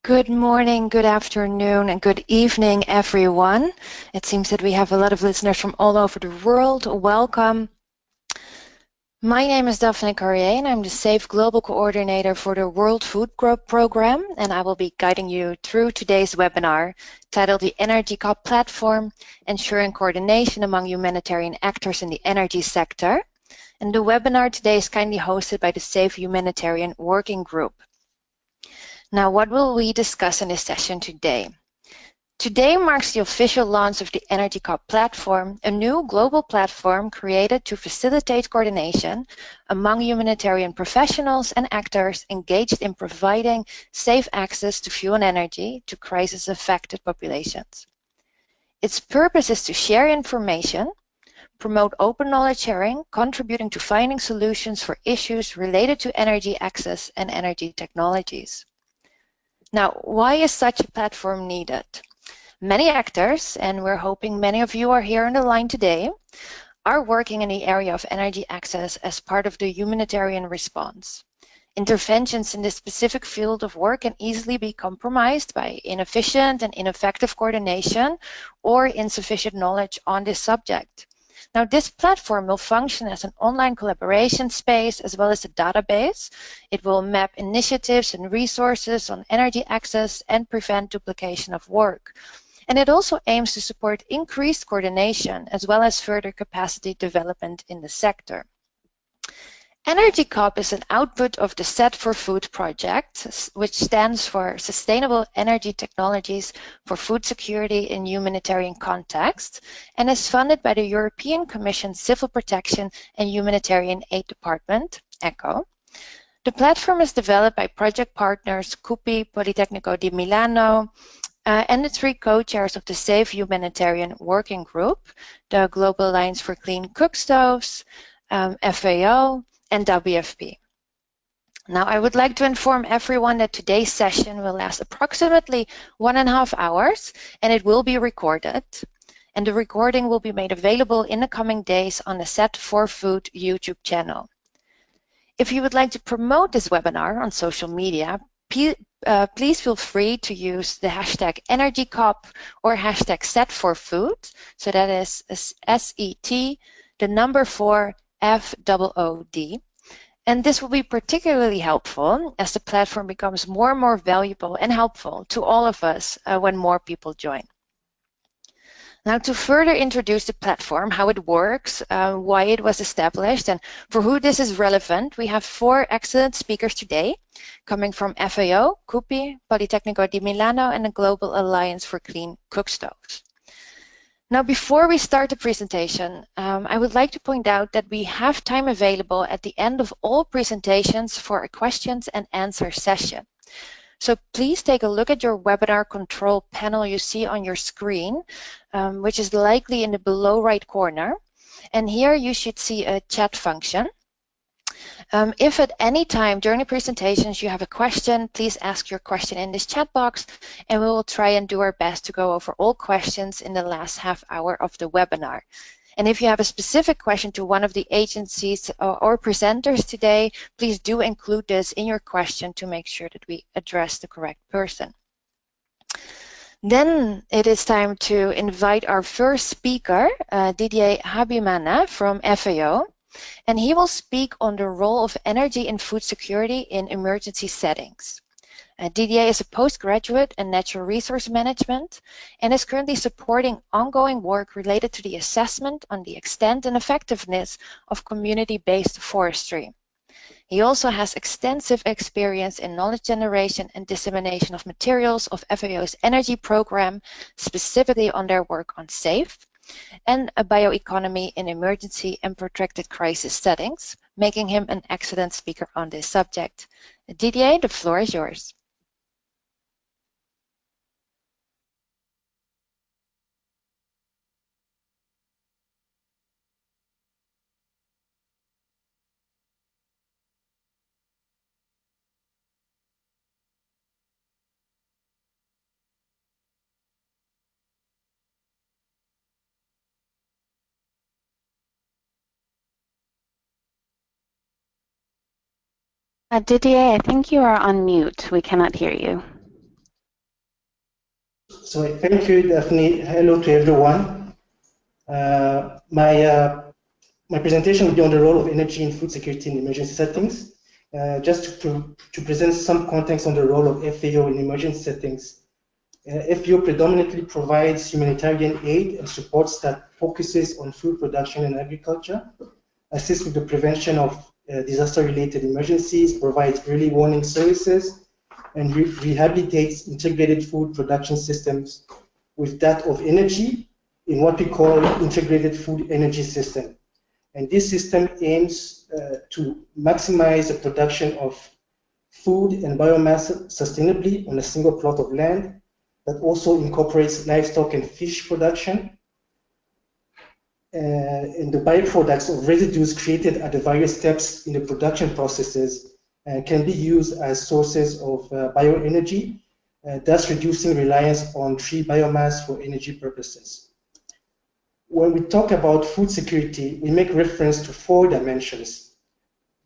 Good morning, good afternoon, and good evening, everyone. It seems that we have a lot of listeners from all over the world. Welcome. My name is Daphne Carrier, and I'm the SAFE Global Coordinator for the World Food Program, and I will be guiding you through today's webinar titled The ENERGYCoP Platform, Ensuring Coordination Among Humanitarian Actors in the Energy Sector. And the webinar today is kindly hosted by the SAFE Humanitarian Working Group. Now, what will we discuss in this session today? Today marks the official launch of the ENERGYCoP platform, a new global platform created to facilitate coordination among humanitarian professionals and actors engaged in providing safe access to fuel and energy to crisis-affected populations. Its purpose is to share information, promote open knowledge sharing, contributing to finding solutions for issues related to energy access and energy technologies. Now, why is such a platform needed? Many actors, and we're hoping many of you are here on the line today, are working in the area of energy access as part of the humanitarian response. Interventions in this specific field of work can easily be compromised by inefficient and ineffective coordination or insufficient knowledge on this subject. Now, this platform will function as an online collaboration space as well as a database. It will map initiatives and resources on energy access and prevent duplication of work. And it also aims to support increased coordination as well as further capacity development in the sector. ENERGYCoP is an output of the Set for Food project, which stands for Sustainable Energy Technologies for Food Security in Humanitarian Context, and is funded by the European Commission Civil Protection and Humanitarian Aid Department, ECHO. The platform is developed by project partners CUPI, Politecnico di Milano, and the three co-chairs of the SAFE Humanitarian Working Group, the Global Alliance for Clean Cookstoves, FAO, and WFP. Now, I would like to inform everyone that today's session will last approximately 1.5 hours, and it will be recorded. And the recording will be made available in the coming days on the Set for Food YouTube channel. If you would like to promote this webinar on social media, please feel free to use the hashtag ENERGYCoP or hashtag Set4Food. So that is SET, the number 4, FOOD. And this will be particularly helpful as the platform becomes more and more valuable and helpful to all of us when more people join. Now, to further introduce the platform, how it works, why it was established, and for who this is relevant, we have 4 excellent speakers today, coming from FAO, CUPI, Politecnico di Milano, and the Global Alliance for Clean Cookstoves. Now, before we start the presentation, I would like to point out that we have time available at the end of all presentations for a questions and answer session. So please take a look at your webinar control panel you see on your screen, which is likely in the below right corner. And here you should see a chat function. If at any time during the presentations you have a question, please ask your question in this chat box, and we will try and do our best to go over all questions in the last half hour of the webinar. And if you have a specific question to one of the agencies or presenters today, please do include this in your question to make sure that we address the correct person. Then it is time to invite our first speaker, Didier Habimana from FAO. And he will speak on the role of energy and food security in emergency settings. Didier is a postgraduate in natural resource management and is currently supporting ongoing work related to the assessment on the extent and effectiveness of community-based forestry. He also has extensive experience in knowledge generation and dissemination of materials of FAO's energy program, specifically on their work on SAFE, and a bioeconomy in emergency and protracted crisis settings, making him an excellent speaker on this subject. Didier, the floor is yours. Didier, I think you are on mute. We cannot hear you. So thank you, Daphne. Hello to everyone. My presentation will be on the role of energy in food security in emergency settings. Just to present some context on the role of FAO in emergency settings. FAO predominantly provides humanitarian aid and supports that focuses on food production and agriculture, assists with the prevention of disaster-related emergencies, provides early warning services, and rehabilitates integrated food production systems with that of energy in what we call integrated food energy system. And this system aims to maximize the production of food and biomass sustainably on a single plot of land that also incorporates livestock and fish production and the byproducts of residues created at the various steps in the production processes can be used as sources of bioenergy, thus reducing reliance on tree biomass for energy purposes. When we talk about food security, we make reference to 4 dimensions.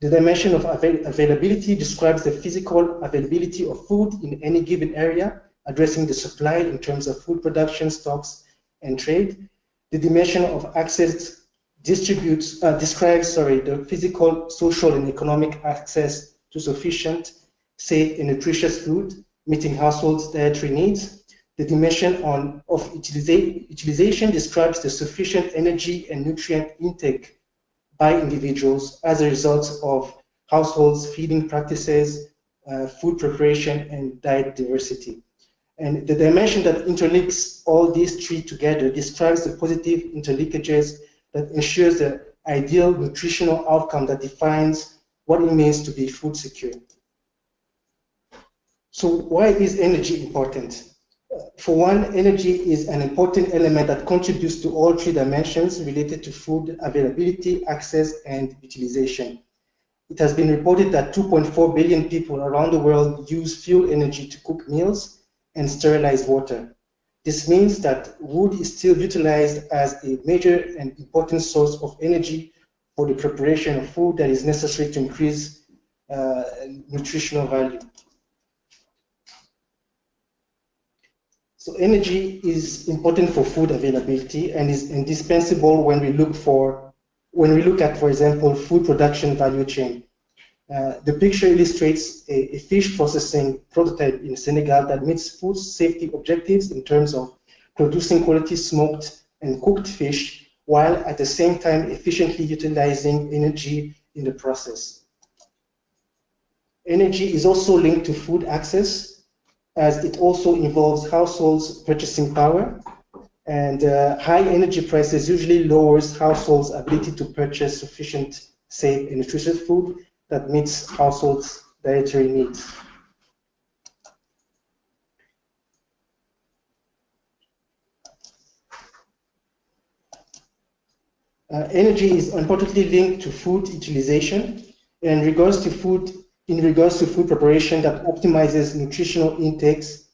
The dimension of availability describes the physical availability of food in any given area, addressing the supply in terms of food production, stocks, and trade. The dimension of access describes the physical, social, and economic access to sufficient, safe, and nutritious food, meeting households' dietary needs. The dimension of utilization describes the sufficient energy and nutrient intake by individuals as a result of households' feeding practices, food preparation, and diet diversity. And the dimension that interlinks all these 3 together describes the positive interlinkages that ensures the ideal nutritional outcome that defines what it means to be food secure. So why is energy important? For one, energy is an important element that contributes to all 3 dimensions related to food availability, access, and utilization. It has been reported that 2.4 billion people around the world use fuel energy to cook meals and sterilize water. This means that wood is still utilized as a major and important source of energy for the preparation of food that is necessary to increase nutritional value. So energy is important for food availability and is indispensable when we look at, for example, food production value chain. The picture illustrates a fish processing prototype in Senegal that meets food safety objectives in terms of producing quality smoked and cooked fish, while at the same time efficiently utilizing energy in the process. Energy is also linked to food access, as it also involves households' purchasing power, and high energy prices usually lowers households' ability to purchase sufficient, safe, and nutritious food that meets households' dietary needs. Energy is importantly linked to food utilization in regards to food preparation that optimizes nutritional intakes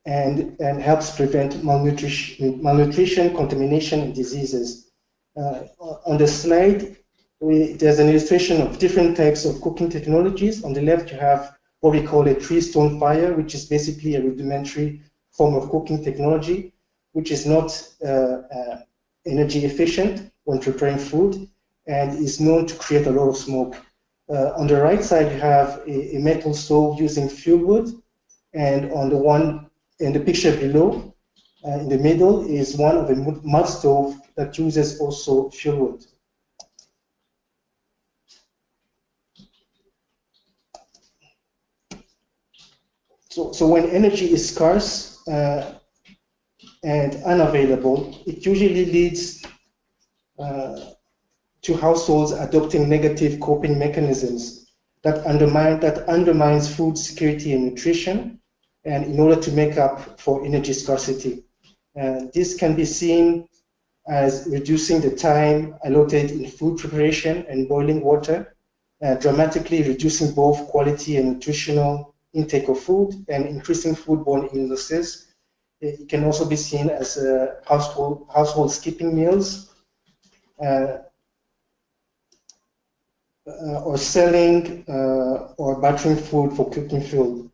and helps prevent malnutrition, contamination, and diseases. On the slide, there's an illustration of different types of cooking technologies. On the left, you have what we call a three-stone fire, which is basically a rudimentary form of cooking technology, which is not energy efficient when preparing food and is known to create a lot of smoke. On the right side, you have a metal stove using fuel wood, and on the one in the picture below, in the middle, is one of a mud stove that uses also fuel wood. So when energy is scarce and unavailable, it usually leads to households adopting negative coping mechanisms that undermines food security and nutrition, and in order to make up for energy scarcity. This can be seen as reducing the time allotted in food preparation and boiling water, dramatically reducing both quality and nutritional intake of food and increasing foodborne illnesses. It can also be seen as household skipping meals, or selling or bartering food for cooking fuel.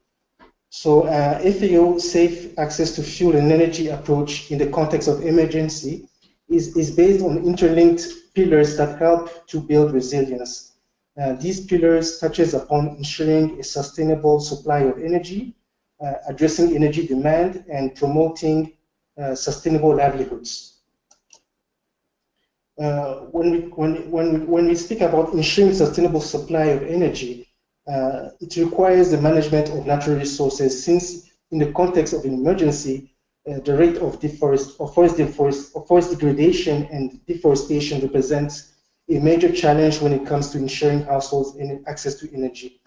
So FAO Safe Access to Fuel and Energy approach in the context of emergency is based on interlinked pillars that help to build resilience. These pillars touches upon ensuring a sustainable supply of energy, addressing energy demand, and promoting sustainable livelihoods. When we speak about ensuring sustainable supply of energy, it requires the management of natural resources, since in the context of an emergency, the rate of forest degradation and deforestation represents a major challenge when it comes to ensuring households access to energy.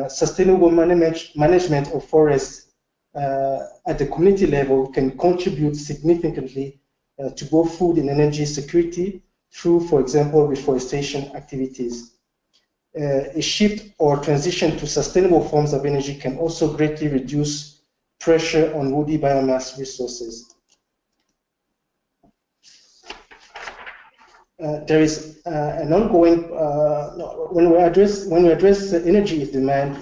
Sustainable management of forests at the community level can contribute significantly to both food and energy security through, for example, reforestation activities. A shift or transition to sustainable forms of energy can also greatly reduce pressure on woody biomass resources. There is an ongoing, when we address energy demand,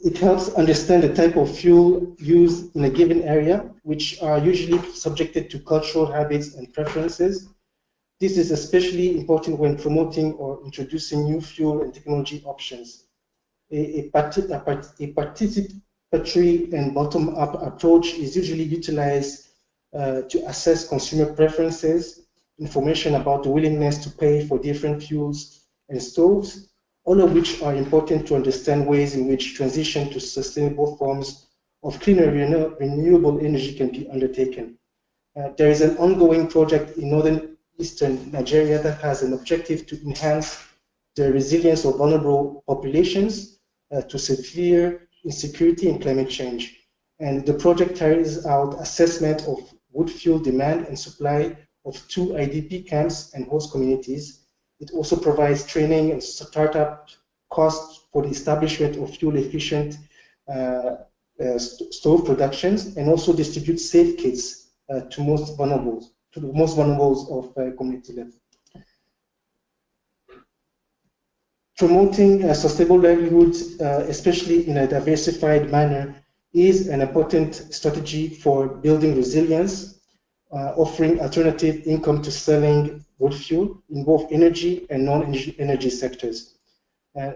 it helps understand the type of fuel used in a given area, which are usually subjected to cultural habits and preferences. This is especially important when promoting or introducing new fuel and technology options. A participatory and bottom-up approach is usually utilized to assess consumer preferences, information about the willingness to pay for different fuels and stoves, all of which are important to understand ways in which transition to sustainable forms of cleaner renewable energy can be undertaken. There is an ongoing project in northeastern Nigeria that has an objective to enhance the resilience of vulnerable populations to severe insecurity and climate change. And the project carries out assessment of wood fuel demand and supply of 2 IDP camps and host communities. It also provides training and startup costs for the establishment of fuel-efficient stove productions, and also distributes safe kits to the most vulnerable of community level. Promoting sustainable livelihoods, especially in a diversified manner, is an important strategy for building resilience, offering alternative income to selling wood fuel in both energy and non-energy sectors.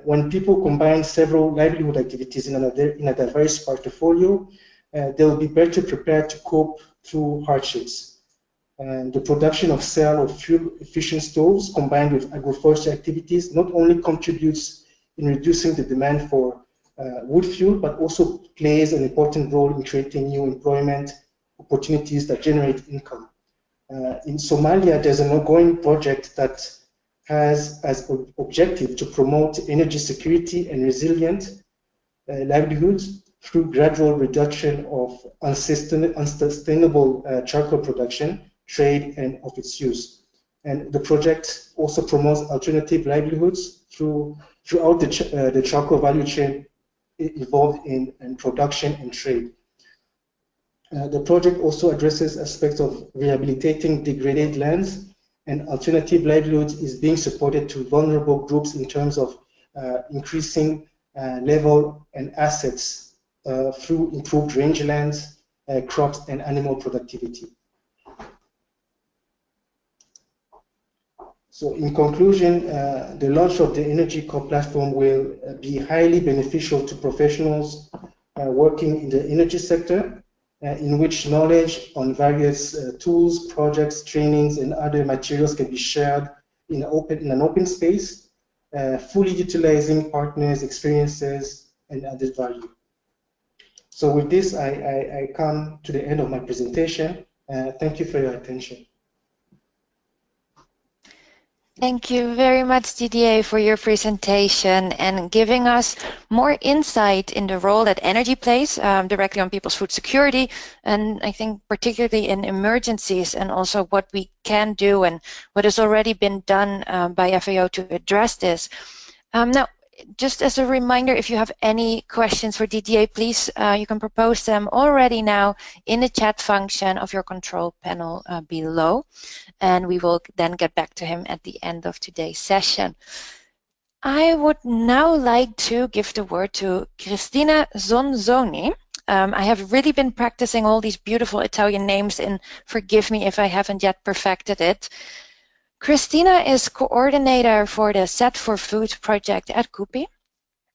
When people combine several livelihood activities in a diverse portfolio, they will be better prepared to cope through hardships. And the production of sale of fuel-efficient stoves combined with agroforestry activities not only contributes in reducing the demand for wood fuel, but also plays an important role in creating new employment opportunities that generate income. In Somalia, there's an ongoing project that has as objective to promote energy security and resilient livelihoods through gradual reduction of unsustainable charcoal production, trade, and of its use. And the project also promotes alternative livelihoods throughout the charcoal value chain involved in production and trade. The project also addresses aspects of rehabilitating degraded lands, and alternative livelihoods is being supported to vulnerable groups in terms of increasing level and assets through improved rangelands, crops, and animal productivity. So in conclusion, the launch of the ENERGYCoP platform will be highly beneficial to professionals working in the energy sector, in which knowledge on various tools, projects, trainings, and other materials can be shared in an open space, fully utilizing partners' experiences and added value. So with this, I come to the end of my presentation. Thank you for your attention. Thank you very much, Didier, for your presentation and giving us more insight in the role that energy plays directly on people's food security, and I think particularly in emergencies, and also what we can do and what has already been done by FAO to address this. Now, just as a reminder, if you have any questions for Didier, please, you can propose them already now in the chat function of your control panel below, and we will then get back to him at the end of today's session. I would now like to give the word to Cristina Zonzoni. I have really been practicing all these beautiful Italian names, and forgive me if I haven't yet perfected it. Cristina is coordinator for the Set for Food project at CUPI,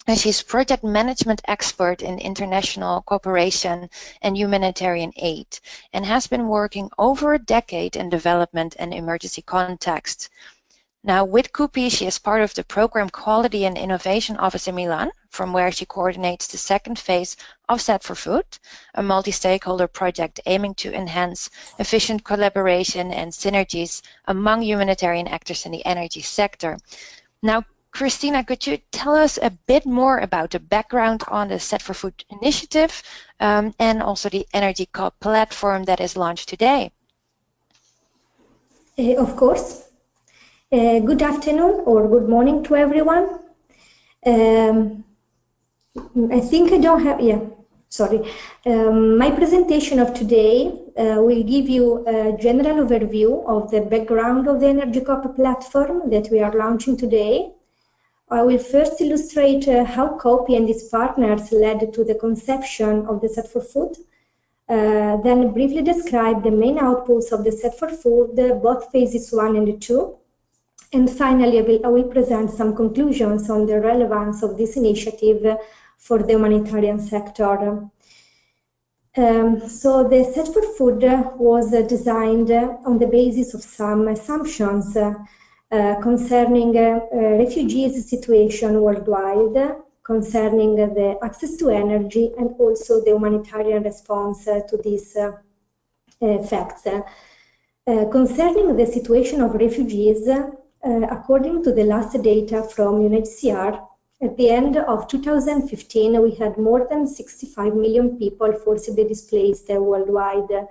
and she's project management expert in international cooperation and humanitarian aid, and has been working over a decade in development and emergency contexts. Now, with CUPI, she is part of the Program Quality and Innovation Office in Milan, from where she coordinates the second phase of Set for Food, a multi-stakeholder project aiming to enhance efficient collaboration and synergies among humanitarian actors in the energy sector. Now, Christina, could you tell us a bit more about the background on the Set for Food initiative and also the ENERGYCoP platform that is launched today? Of course. Good afternoon or good morning to everyone. I think I don't have, sorry. My presentation of today will give you a general overview of the background of the ENERGYCoP platform that we are launching today. I will first illustrate how COP and its partners led to the conception of the Set for Food. Then briefly describe the main outputs of the Set for Food, both phases 1 and 2. And finally, I will present some conclusions on the relevance of this initiative for the humanitarian sector. So the Set for Food was designed on the basis of some assumptions concerning refugees' situation worldwide, concerning the access to energy, and also the humanitarian response to these facts. Concerning the situation of refugees, according to the last data from UNHCR, at the end of 2015, we had more than 65 million people forcibly displaced worldwide.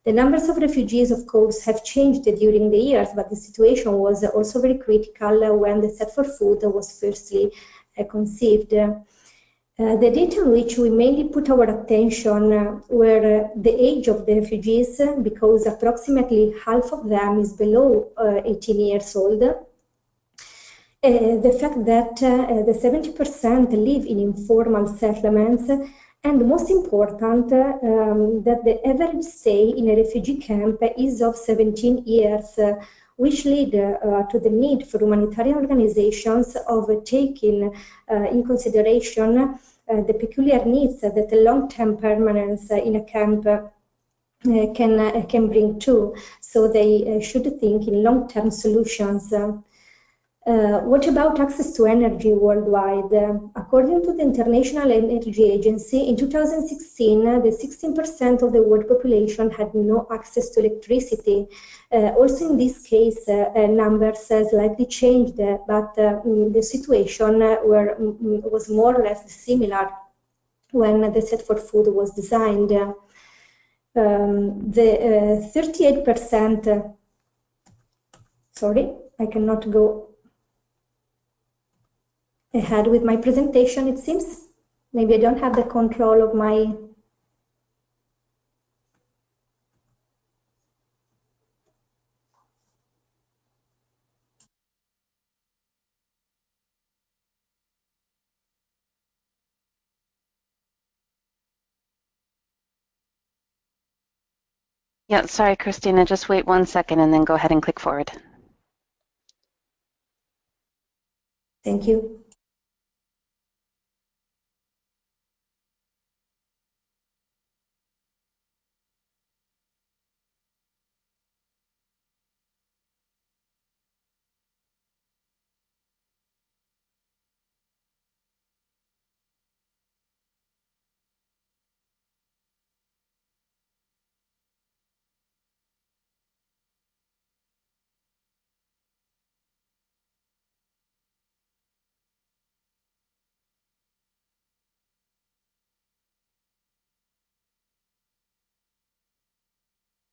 The numbers of refugees, of course, have changed during the years, but the situation was also very critical when the Set for Food was firstly conceived. The data on which we mainly put our attention were the age of the refugees, because approximately half of them is below 18 years old. The fact that the 70% live in informal settlements, and most important, that the average stay in a refugee camp is of 17 years, which lead to the need for humanitarian organizations of taking in consideration the peculiar needs that a long-term permanence in a camp can bring to. So they should think in long-term solutions. What about access to energy worldwide? According to the International Energy Agency, in 2016, the 16% of the world population had no access to electricity. Also in this case, numbers slightly changed, but the situation was more or less similar when the Set for Food was designed. The 38%, sorry, I cannot go ahead with my presentation, it seems. Maybe I don't have the control of my... Yeah, sorry, Christina, just wait 1 second and then go ahead and click forward. Thank you.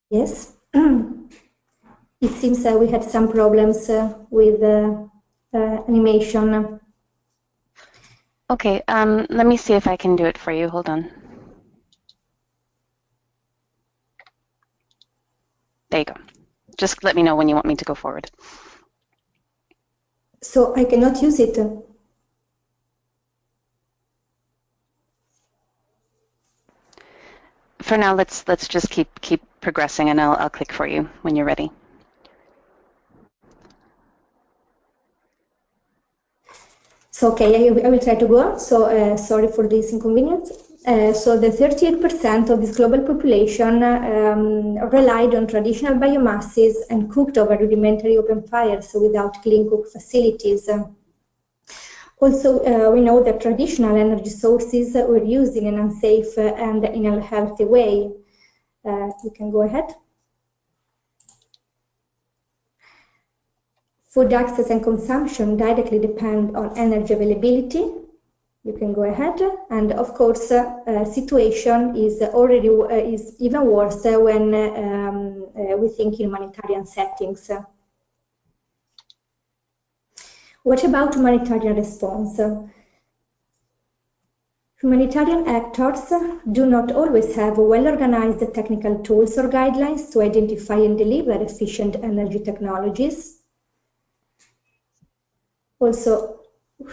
Yes, it seems we had some problems with animation. Okay, let me see if I can do it for you. Hold on. There you go. Just let me know when you want me to go forward. So I cannot use it. For now, let's just keep progressing, and I'll click for you when you're ready. So okay, I will try to go on. So sorry for this inconvenience. So the 38% of this global population relied on traditional biomasses and cooked over rudimentary open fires without clean cook facilities. Also, we know that traditional energy sources were used in an unsafe and in a unhealthy way. You can go ahead. Food access and consumption directly depend on energy availability. You can go ahead. And of course, situation is even worse when we think in humanitarian settings. What about humanitarian response? Humanitarian actors do not always have well-organized technical tools or guidelines to identify and deliver efficient energy technologies. Also,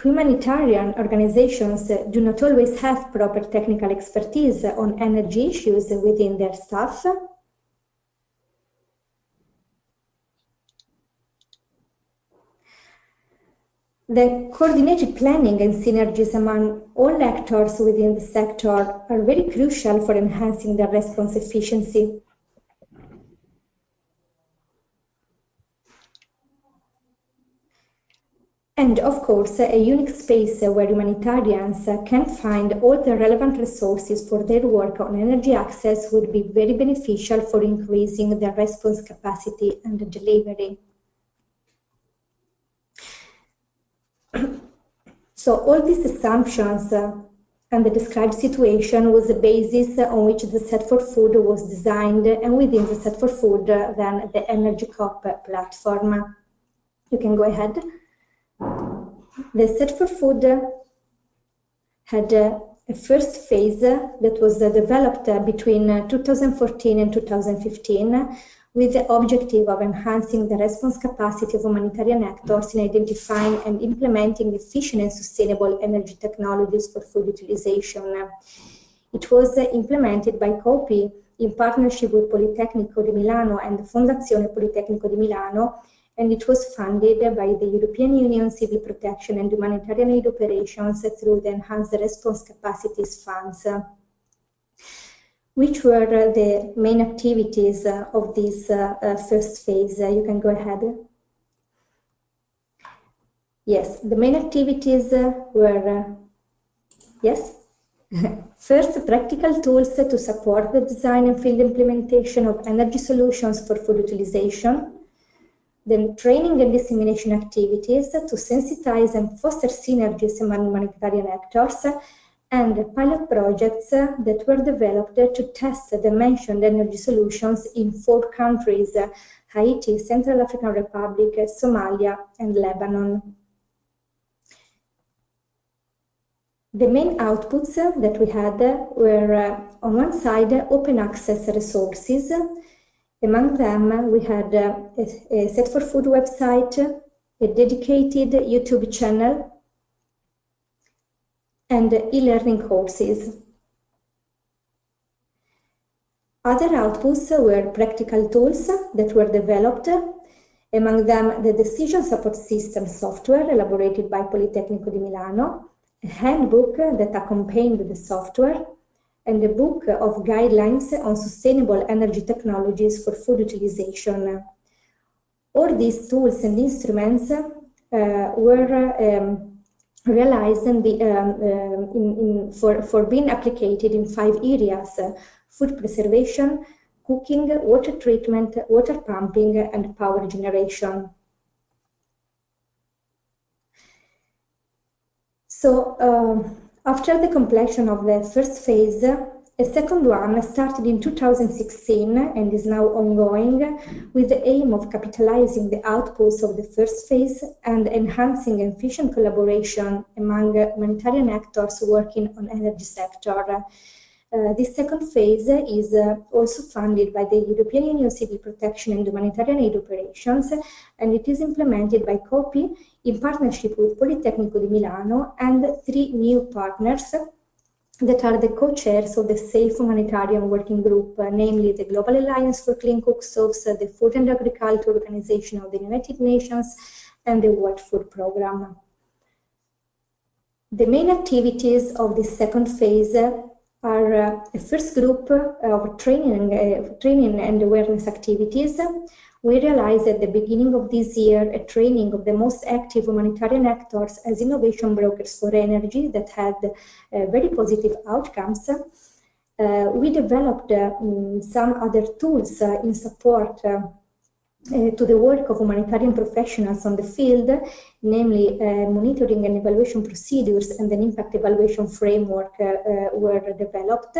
humanitarian organizations do not always have proper technical expertise on energy issues within their staff. The coordinated planning and synergies among all actors within the sector are very crucial for enhancing their response efficiency. And of course, a unique space where humanitarians can find all the relevant resources for their work on energy access would be very beneficial for increasing their response capacity and delivery. So all these assumptions and the described situation was the basis on which the Set for Food was designed, and within the Set for Food, then the ENERGYCoP platform. You can go ahead. The Set for Food had a first phase that was developed between 2014 and 2015 with the objective of enhancing the response capacity of humanitarian actors in identifying and implementing efficient and sustainable energy technologies for food utilization. It was implemented by COPI in partnership with Politecnico di Milano and the Fondazione Politecnico di Milano, and it was funded by the European Union Civil Protection and Humanitarian Aid Operations through the Enhanced Response Capacities Funds. Which were the main activities of this first phase? You can go ahead. Yes, the main activities were, yes, first, practical tools to support the design and field implementation of energy solutions for food utilization. Then training and dissemination activities to sensitize and foster synergies among humanitarian actors, and pilot projects that were developed to test the mentioned energy solutions in 4 countries, Haiti, Central African Republic, Somalia, and Lebanon. The main outputs that we had were, on one side, open access resources. Among them, we had a Set for Food website, a dedicated YouTube channel, and e-learning courses. Other outputs were practical tools that were developed, among them the Decision Support System software elaborated by Politecnico di Milano, a handbook that accompanied the software, and a book of guidelines on sustainable energy technologies for food utilization. All these tools and instruments were realized for being applied in 5 areas: food preservation, cooking, water treatment, water pumping, and power generation. So after the completion of the first phase, a second one started in 2016 and is now ongoing, with the aim of capitalizing the outputs of the first phase and enhancing efficient collaboration among humanitarian actors working on energy sector. This second phase is also funded by the European Union Civil Protection and Humanitarian Aid Operations, and it is implemented by COPI in partnership with Politecnico di Milano and 3 new partners that are the co-chairs of the SAFE Humanitarian Working Group, namely the Global Alliance for Clean Cookstoves, the Food and Agriculture Organization of the United Nations, and the World Food Programme. The main activities of this second phase are a first group of training and awareness activities. We realized at the beginning of this year a training of the most active humanitarian actors as innovation brokers for energy that had very positive outcomes. We developed some other tools in support to the work of humanitarian professionals on the field, namely monitoring and evaluation procedures and an impact evaluation framework were developed.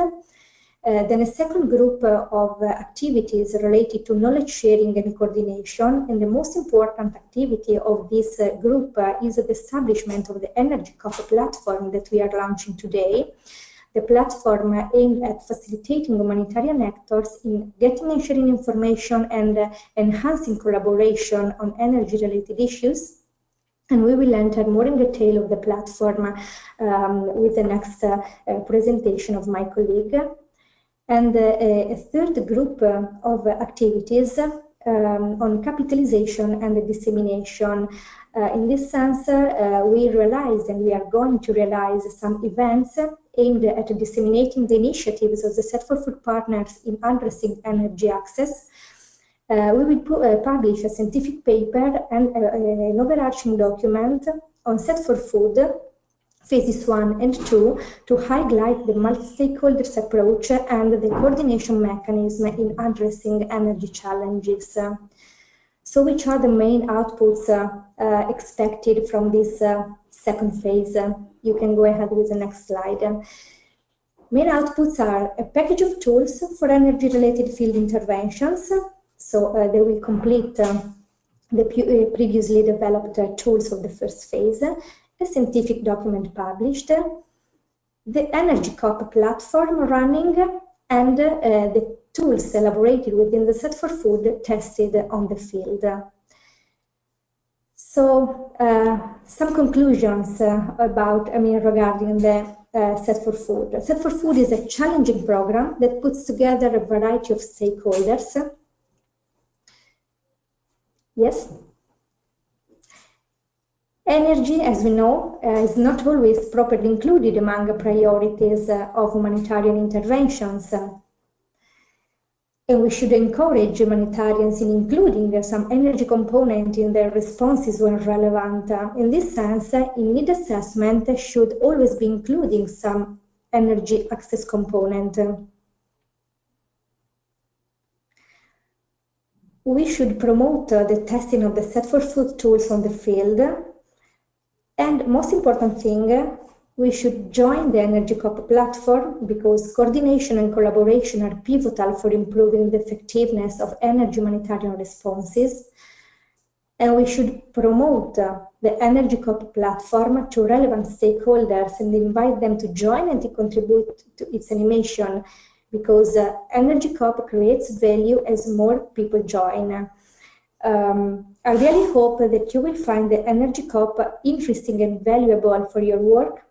Then a second group of activities related to knowledge sharing and coordination, and the most important activity of this group is the establishment of the ENERGYCoP platform that we are launching today. The platform aimed at facilitating humanitarian actors in getting and sharing information and enhancing collaboration on energy-related issues. And we will enter more in detail of the platform with the next presentation of my colleague. And a third group of activities on capitalization and dissemination. In this sense, we realized and we are going to realize some events aimed at disseminating the initiatives of the Set for Food partners in addressing energy access. We will publish a scientific paper and an overarching document on Set for Food, phases 1 and 2, to highlight the multi-stakeholders approach and the coordination mechanism in addressing energy challenges. So which are the main outputs expected from this second phase? You can go ahead with the next slide. Main outputs are a package of tools for energy-related field interventions. So they will complete the previously developed tools of the first phase, a scientific document published, the ENERGYCoP platform running, and the tools elaborated within the Set for Food tested on the field. So some conclusions regarding the Set for Food. Set for Food is a challenging program that puts together a variety of stakeholders. Yes? Energy, as we know, is not always properly included among the priorities of humanitarian interventions. And we should encourage humanitarians in including some energy component in their responses when relevant. In this sense, in need assessment should always be including some energy access component. We should promote the testing of the Set for Food tools on the field. And most important thing, we should join the ENERGYCoP platform because coordination and collaboration are pivotal for improving the effectiveness of energy humanitarian responses. And we should promote the ENERGYCoP platform to relevant stakeholders and invite them to join and to contribute to its animation because ENERGYCoP creates value as more people join. I really hope that you will find the ENERGYCoP interesting and valuable for your work.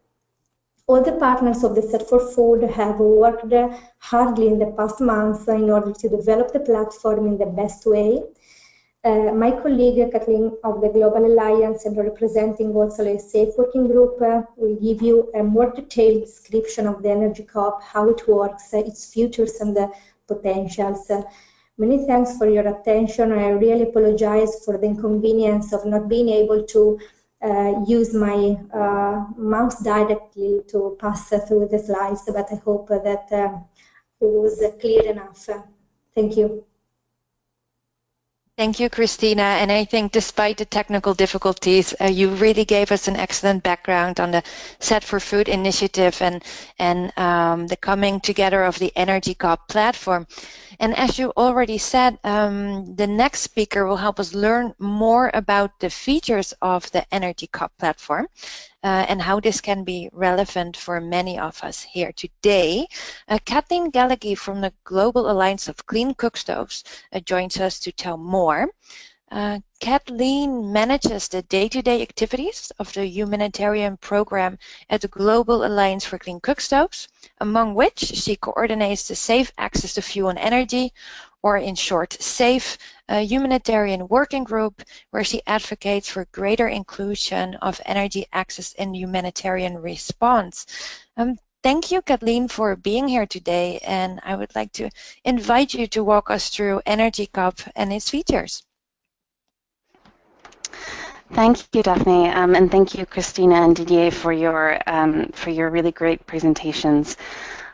All the partners of the Set for Food have worked hardly in the past months in order to develop the platform in the best way. My colleague Kathleen of the Global Alliance and representing also the SAFE Working Group will give you a more detailed description of the ENERGYCoP, how it works, its futures and the potentials. Many thanks for your attention. I really apologize for the inconvenience of not being able to use my mouse directly to pass through the slides, but I hope that it was clear enough. Thank you. Thank you, Christina. And I think despite the technical difficulties, you really gave us an excellent background on the Set for Food initiative and the coming together of the ENERGYCoP platform. And as you already said, the next speaker will help us learn more about the features of the ENERGYCoP platform. and how this can be relevant for many of us here today. Kathleen Gallagher from the Global Alliance of Clean Cookstoves joins us to tell more. Kathleen manages the day-to-day activities of the humanitarian program at the Global Alliance for Clean Cookstoves, among which she coordinates the Safe Access to Fuel and Energy, or in short, SAFE Humanitarian Working Group, where she advocates for greater inclusion of energy access in humanitarian response. Thank you, Kathleen, for being here today, and I would like to invite you to walk us through ENERGYCoP and its features. Thank you, Daphne, and thank you, Christina and Didier, for your really great presentations.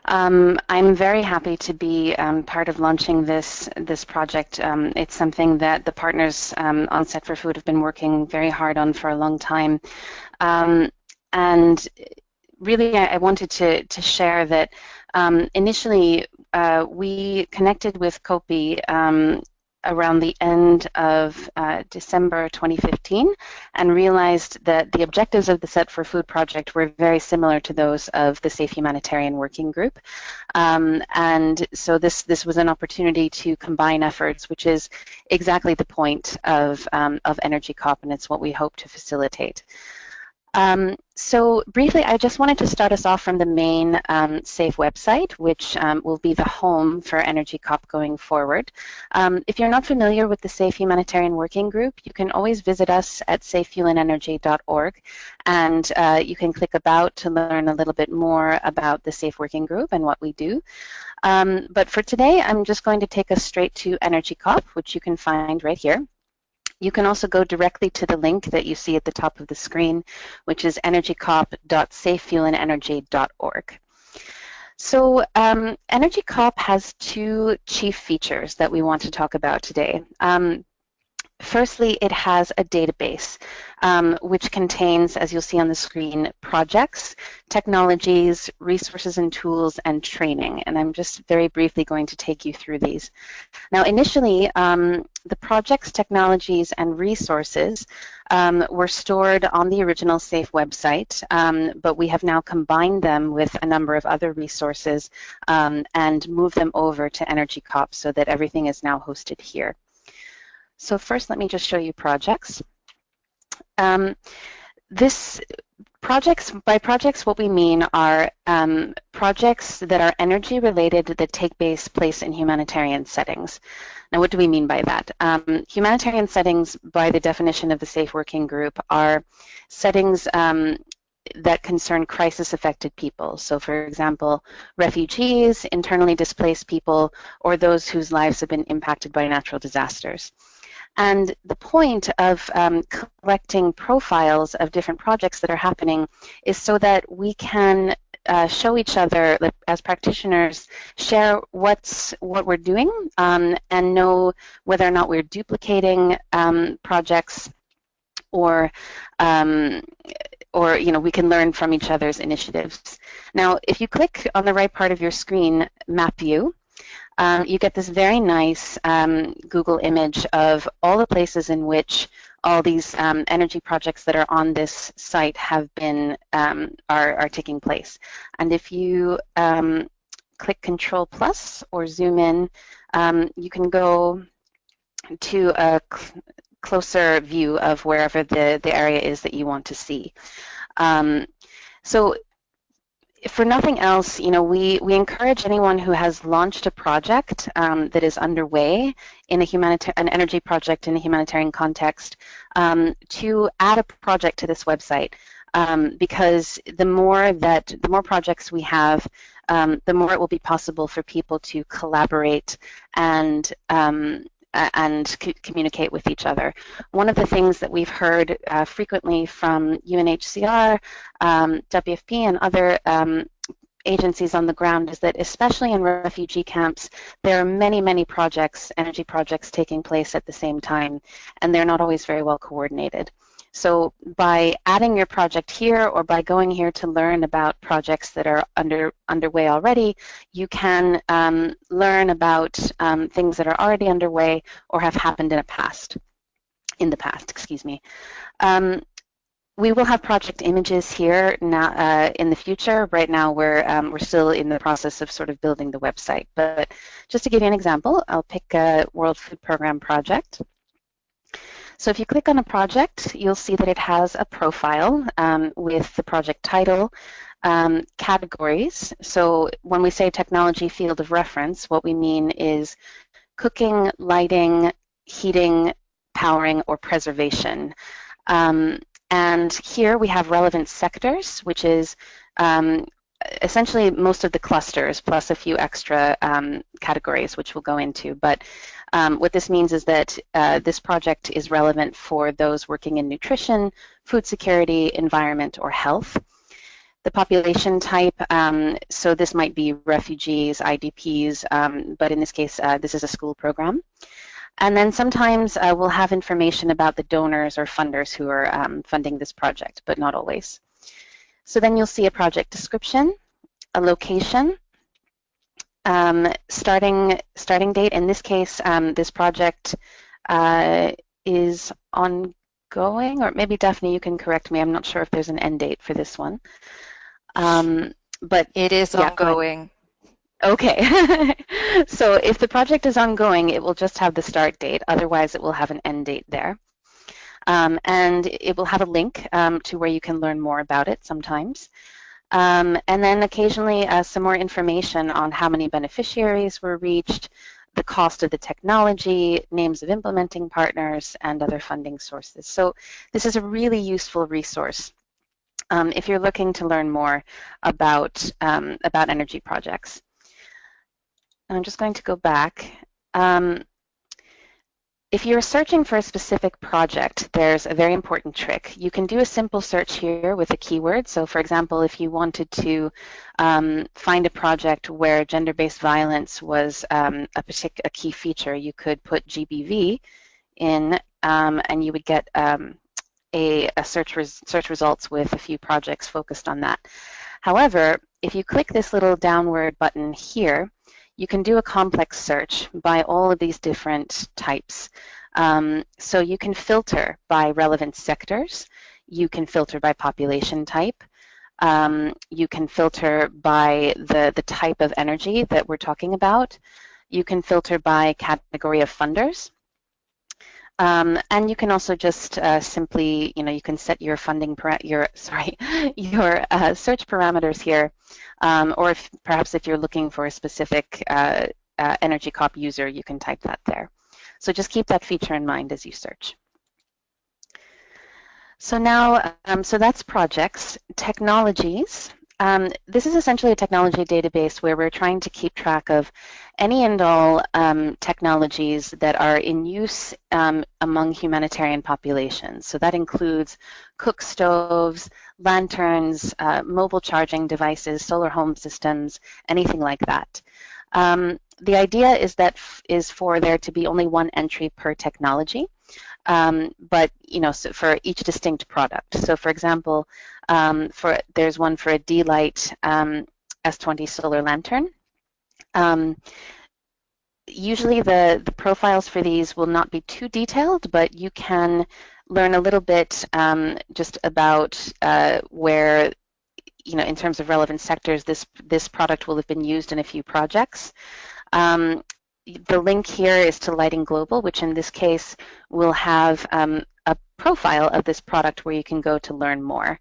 I'm very happy to be part of launching this project. It's something that the partners on Set for Food have been working very hard on for a long time, and really I wanted to share that initially we connected with COPI around the end of December 2015 and realized that the objectives of the Set for Food project were very similar to those of the SAFE Humanitarian Working Group. And so this was an opportunity to combine efforts, which is exactly the point of ENERGYCoP, and it's what we hope to facilitate. So briefly, I just wanted to start us off from the main SAFE website, which will be the home for ENERGYCoP going forward. If you're not familiar with the SAFE Humanitarian Working Group, you can always visit us at safefuelenergy.org, and you can click About to learn a little bit more about the SAFE Working Group and what we do. But for today, I'm just going to take us straight to ENERGYCoP, which you can find right here. You can also go directly to the link that you see at the top of the screen, which is energycop.safefuelenergy.org. So ENERGYCoP has two chief features that we want to talk about today. Firstly, it has a database which contains, as you'll see on the screen, projects, technologies, resources and tools, and training. And I'm just very briefly going to take you through these. Now, initially, the projects, technologies, and resources were stored on the original SAFE website, but we have now combined them with a number of other resources and moved them over to ENERGYCoP so that everything is now hosted here. So first, let me just show you projects. By projects, what we mean are projects that are energy related that take place in humanitarian settings. Now, what do we mean by that? Humanitarian settings, by the definition of the SAFE Working Group, are settings that concern crisis-affected people. So, for example, refugees, internally displaced people, or those whose lives have been impacted by natural disasters. And the point of collecting profiles of different projects that are happening is so that we can show each other, as practitioners, share what we're doing and know whether or not we're duplicating projects or we can learn from each other's initiatives. Now, if you click on the right part of your screen, Map View, you get this very nice Google image of all the places in which all these energy projects that are on this site have been are taking place. And if you click Control Plus or zoom in, you can go to a closer view of wherever the area is that you want to see. So for nothing else, we encourage anyone who has launched a project that is underway in an energy project in a humanitarian context to add a project to this website, because the more projects we have, the more it will be possible for people to collaborate and communicate with each other. One of the things that we've heard frequently from UNHCR, WFP, and other agencies on the ground is that, especially in refugee camps, there are many, many projects, energy projects, taking place at the same time, and they're not always very well coordinated. So by adding your project here or by going here to learn about projects that are underway already, you can learn about things that are already underway or have happened in the past. We will have project images here now in the future. Right now, we're still in the process of sort of building the website. But just to give you an example, I'll pick a World Food Program project. So if you click on a project, you'll see that it has a profile with the project title, categories. So when we say technology field of reference, what we mean is cooking, lighting, heating, powering, or preservation. And here we have relevant sectors, which is essentially most of the clusters plus a few extra categories, which we'll go into. But what this means is that this project is relevant for those working in nutrition, food security, environment, or health. The population type, so this might be refugees, IDPs, but in this case, this is a school program. And then sometimes we'll have information about the donors or funders who are funding this project, but not always. So then you'll see a project description, a location, starting date. In this case, this project is ongoing, or maybe Daphne, you can correct me. I'm not sure if there's an end date for this one. But it is ongoing. Okay, so if the project is ongoing, it will just have the start date. Otherwise, it will have an end date there. And it will have a link to where you can learn more about it sometimes. And then occasionally some more information on how many beneficiaries were reached, the cost of the technology, names of implementing partners, and other funding sources. So this is a really useful resource if you're looking to learn more about energy projects. I'm just going to go back. If you're searching for a specific project, there's a very important trick. You can do a simple search here with a keyword. So for example, if you wanted to find a project where gender-based violence was a key feature, you could put GBV in and you would get a search results with a few projects focused on that. However, if you click this little downward button here, you can do a complex search by all of these different types. So you can filter by relevant sectors. You can filter by population type. You can filter by the type of energy that we're talking about. You can filter by category of funders. And you can also just simply, you can set your funding, your search parameters here, or perhaps if you're looking for a specific ENERGYCoP user, you can type that there. So just keep that feature in mind as you search. So now, so that's projects. Technologies. This is essentially a technology database where we're trying to keep track of any and all technologies that are in use among humanitarian populations. So that includes cook stoves, lanterns, mobile charging devices, solar home systems, anything like that. The idea is for there to be only one entry per technology. But so for each distinct product. So for example, there's one for a D-Light S20 solar lantern. Usually the profiles for these will not be too detailed, but you can learn a little bit just about where, in terms of relevant sectors, this product will have been used in a few projects. The link here is to Lighting Global, which in this case will have a profile of this product where you can go to learn more.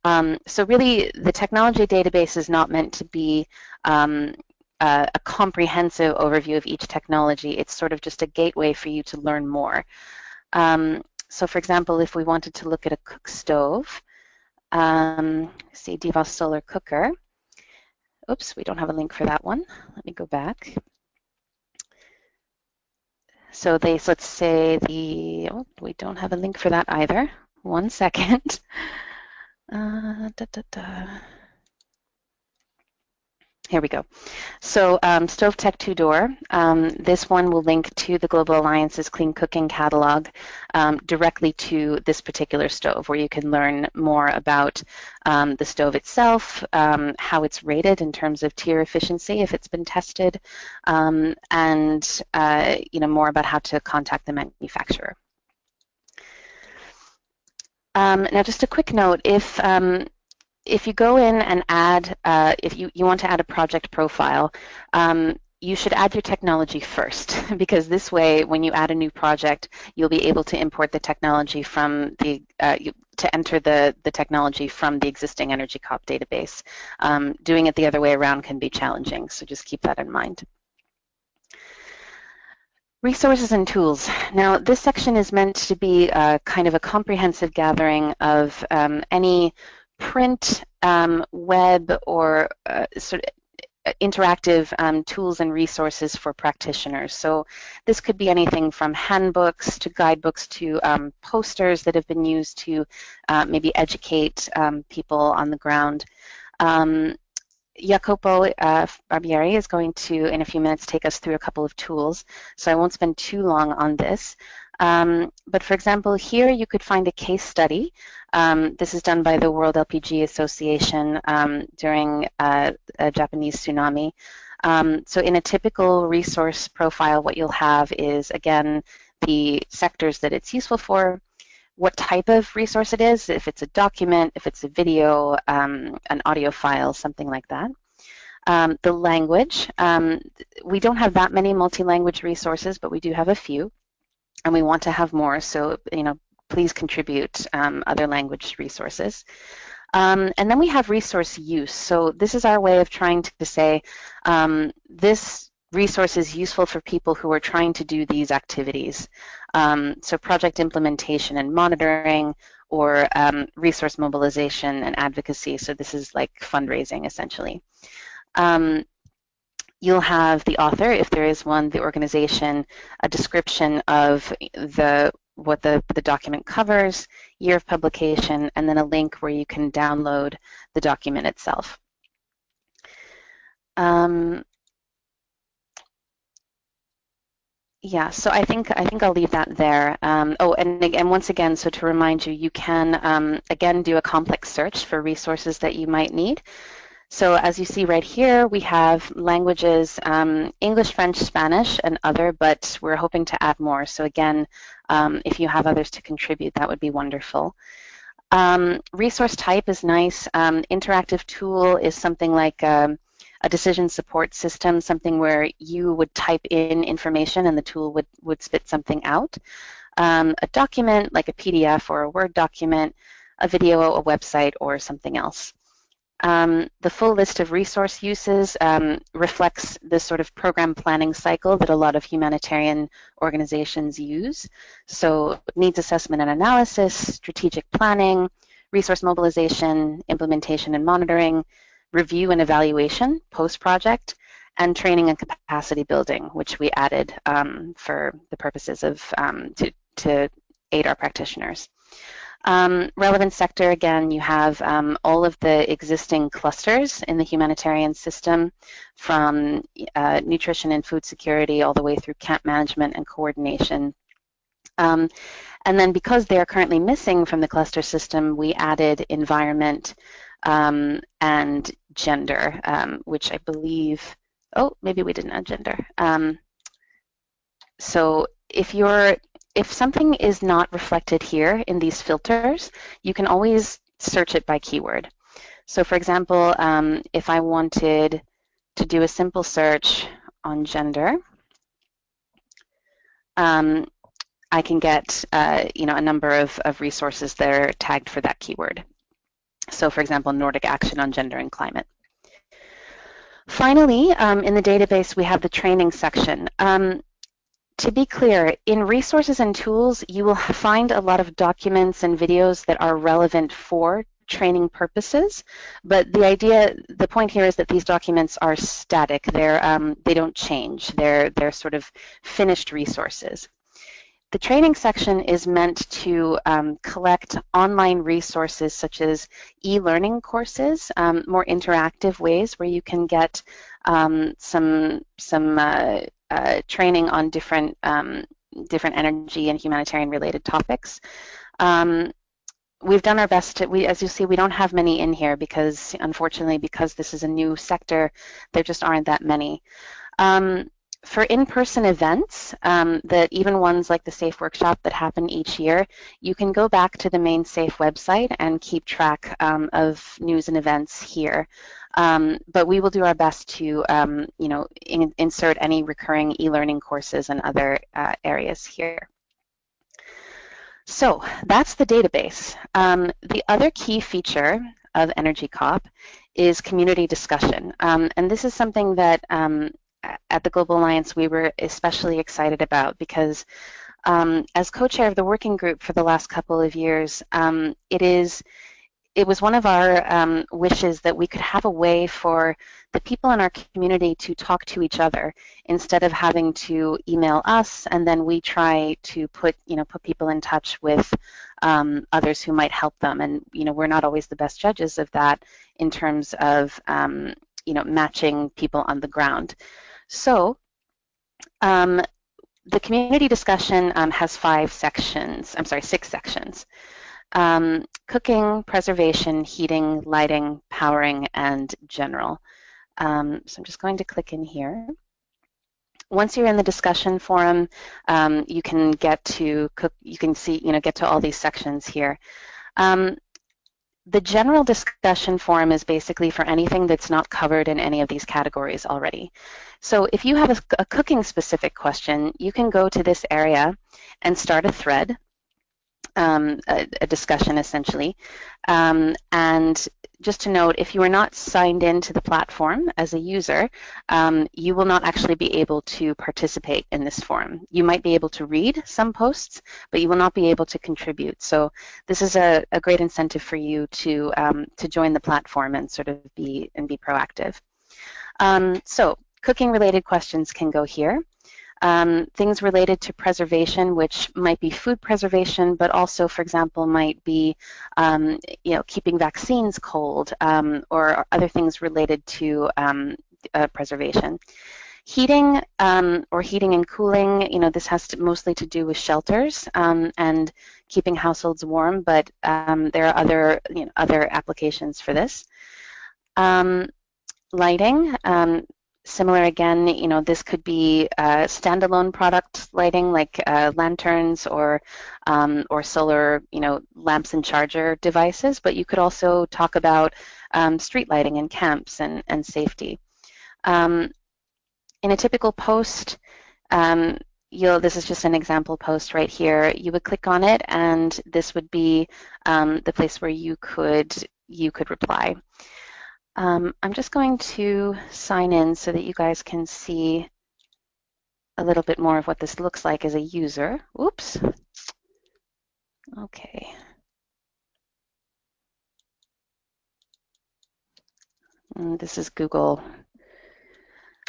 So really, the technology database is not meant to be a comprehensive overview of each technology. It's sort of just a gateway for you to learn more. So for example, if we wanted to look at a cook stove, see DeVos Solar Cooker. Oops, we don't have a link for that one. Let me go back. So let's say we don't have a link for that either. 1 second. Here we go. So Stove Tech 2-Door, this one will link to the Global Alliance's Clean Cooking Catalog directly to this particular stove, where you can learn more about the stove itself, how it's rated in terms of tier efficiency if it's been tested, and more about how to contact the manufacturer. Now, just a quick note, if you go in and add, if you want to add a project profile, you should add your technology first, because this way, when you add a new project, you'll be able to import the technology from the, to enter the technology from the existing ENERGYCoP database. Doing it the other way around can be challenging, so just keep that in mind. Resources and tools. Now, this section is meant to be kind of a comprehensive gathering of any print, web, or sort of interactive tools and resources for practitioners. So this could be anything from handbooks to guidebooks to posters that have been used to maybe educate people on the ground. Jacopo Barbieri is going to, in a few minutes, take us through a couple of tools, so I won't spend too long on this. But for example, here you could find a case study. This is done by the World LPG Association during a Japanese tsunami. So in a typical resource profile, what you'll have is, again, the sectors that it's useful for, what type of resource it is, if it's a document, if it's a video, an audio file, something like that. The language, we don't have that many multi-language resources, but we do have a few, and we want to have more, so please contribute other language resources. And then we have resource use. So this is our way of trying to say this resource is useful for people who are trying to do these activities. So project implementation and monitoring, or resource mobilization and advocacy. So this is like fundraising, essentially. You'll have the author, if there is one, the organization, a description of what the document covers, year of publication, and then a link where you can download the document itself. Yeah, so I think I'll leave that there. Oh, and once again, so to remind you, you can again do a complex search for resources that you might need. So as you see right here, we have languages, English, French, Spanish, and other, but we're hoping to add more. So again, if you have others to contribute, that would be wonderful. Resource type is nice. Interactive tool is something like a decision support system, something where you would type in information and the tool would spit something out. A document like a PDF or a Word document, a video, a website, or something else. The full list of resource uses reflects the sort of program planning cycle that a lot of humanitarian organizations use. So needs assessment and analysis, strategic planning, resource mobilization, implementation and monitoring, review and evaluation post-project, and training and capacity building, which we added for the purposes of to aid our practitioners. Relevant sector, again, you have all of the existing clusters in the humanitarian system, from nutrition and food security all the way through camp management and coordination. And then because they are currently missing from the cluster system, we added environment and gender, which I believe, oh, maybe we didn't add gender. So if something is not reflected here in these filters, you can always search it by keyword. So for example, if I wanted to do a simple search on gender, I can get a number of resources that are tagged for that keyword. So for example, Nordic Action on Gender and Climate. Finally, in the database, we have the training section. To be clear, in resources and tools, you will find a lot of documents and videos that are relevant for training purposes, but the point here is that these documents are static. They don't change. They're sort of finished resources. The training section is meant to collect online resources such as e-learning courses, more interactive ways where you can get some training on different energy and humanitarian related topics. We've done our best to, as you see, we don't have many in here because, unfortunately, because this is a new sector, there just aren't that many. For in-person events, that even ones like the SAFE workshop that happen each year, you can go back to the main SAFE website and keep track of news and events here. But we will do our best to, you know, insert any recurring e-learning courses and other areas here. So that's the database. The other key feature of ENERGYCoP is community discussion. And this is something that at the Global Alliance we were especially excited about because as co-chair of the working group for the last couple of years, it was one of our wishes that we could have a way for the people in our community to talk to each other instead of having to email us and then we try to put people in touch with others who might help them. And we're not always the best judges of that in terms of matching people on the ground. So the community discussion has 6 sections. Cooking, preservation, heating, lighting, powering, and general. So I'm just going to click in here. Once you're in the discussion forum, you can get to get to all these sections here. The general discussion forum is basically for anything that's not covered in any of these categories already. So if you have a cooking specific question, you can go to this area and start a thread. A discussion essentially, and just to note, if you are not signed into the platform as a user, you will not actually be able to participate in this forum. You might be able to read some posts, but you will not be able to contribute. So this is a great incentive for you to join the platform and sort of be proactive. So cooking related questions can go here. Things related to preservation, which might be food preservation, but also, for example, might be keeping vaccines cold or other things related to preservation. Heating or heating and cooling, this has mostly to do with shelters and keeping households warm, but there are other applications for this. Lighting. Similar again, this could be standalone product lighting like lanterns or solar, lamps and charger devices, but you could also talk about street lighting in camps and safety. In a typical post, this is just an example post right here. You would click on it, and this would be the place where you could reply. I'm just going to sign in so that you guys can see a little bit more of what this looks like as a user. Oops. Okay. And this is Google.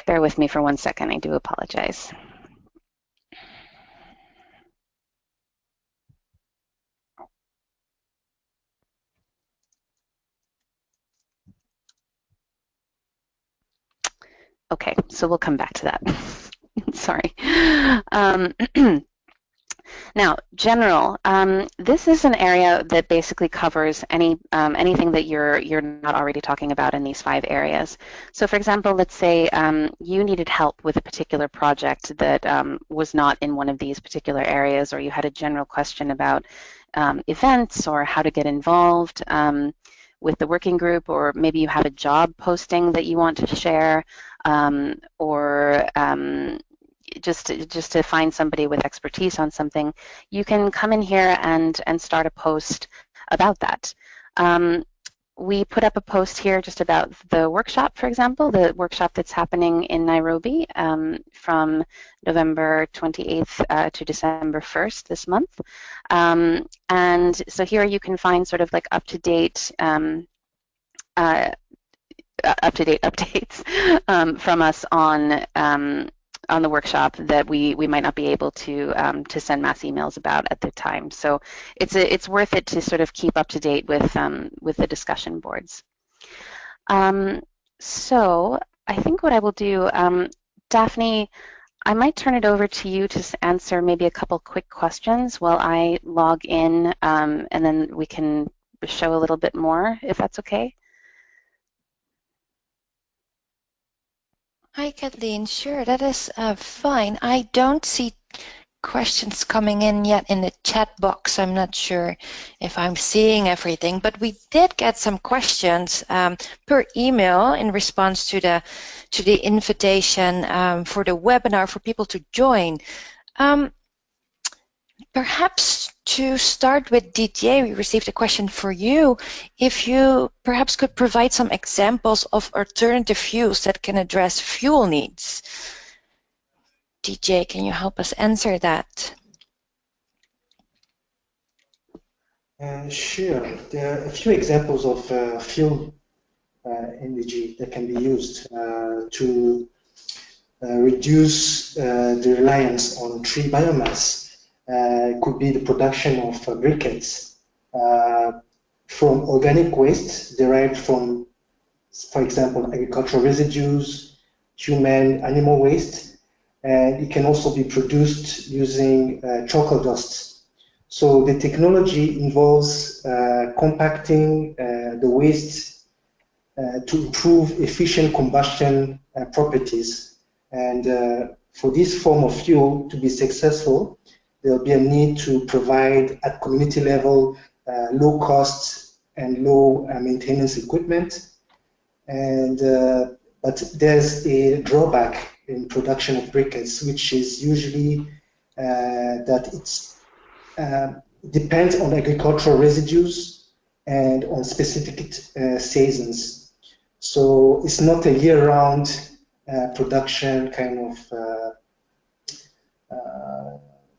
Bear with me for 1 second. I do apologize. Okay, so we'll come back to that. Sorry. Now, general. This is an area that basically covers anything that you're not already talking about in these 5 areas. So, for example, let's say you needed help with a particular project that was not in one of these particular areas, or you had a general question about events or how to get involved with the working group, or maybe you have a job posting that you want to share, or just to find somebody with expertise on something. You can come in here and start a post about that. We put up a post here just about the workshop, for example, the workshop that's happening in Nairobi from November 28th to December 1st this month. And so here you can find sort of like up-to-date updates from us on the workshop that we might not be able to send mass emails about at the time. So it's worth it to sort of keep up to date with the discussion boards. So I think what I will do, Daphne, I might turn it over to you to answer maybe a couple quick questions while I log in, and then we can show a little bit more, if that's okay. Hi, Kathleen. Sure, that is fine. I don't see questions coming in yet in the chat box. I'm not sure if I'm seeing everything, but we did get some questions per email in response to the invitation for the webinar for people to join. Perhaps to start with, Didier, we received a question for you. If you perhaps could provide some examples of alternative fuels that can address fuel needs. DJ, can you help us answer that? Sure. There are a few examples of fuel energy that can be used to reduce the reliance on tree biomass. It could be the production of briquettes from organic waste derived from, for example, agricultural residues, human, animal waste, and it can also be produced using charcoal dust. So the technology involves compacting the waste to improve efficient combustion properties. And for this form of fuel to be successful, there will be a need to provide at community level low cost and low maintenance equipment. And but there's a drawback in production of briquettes, which is usually that it's depends on agricultural residues and on specific seasons. So it's not a year-round production kind of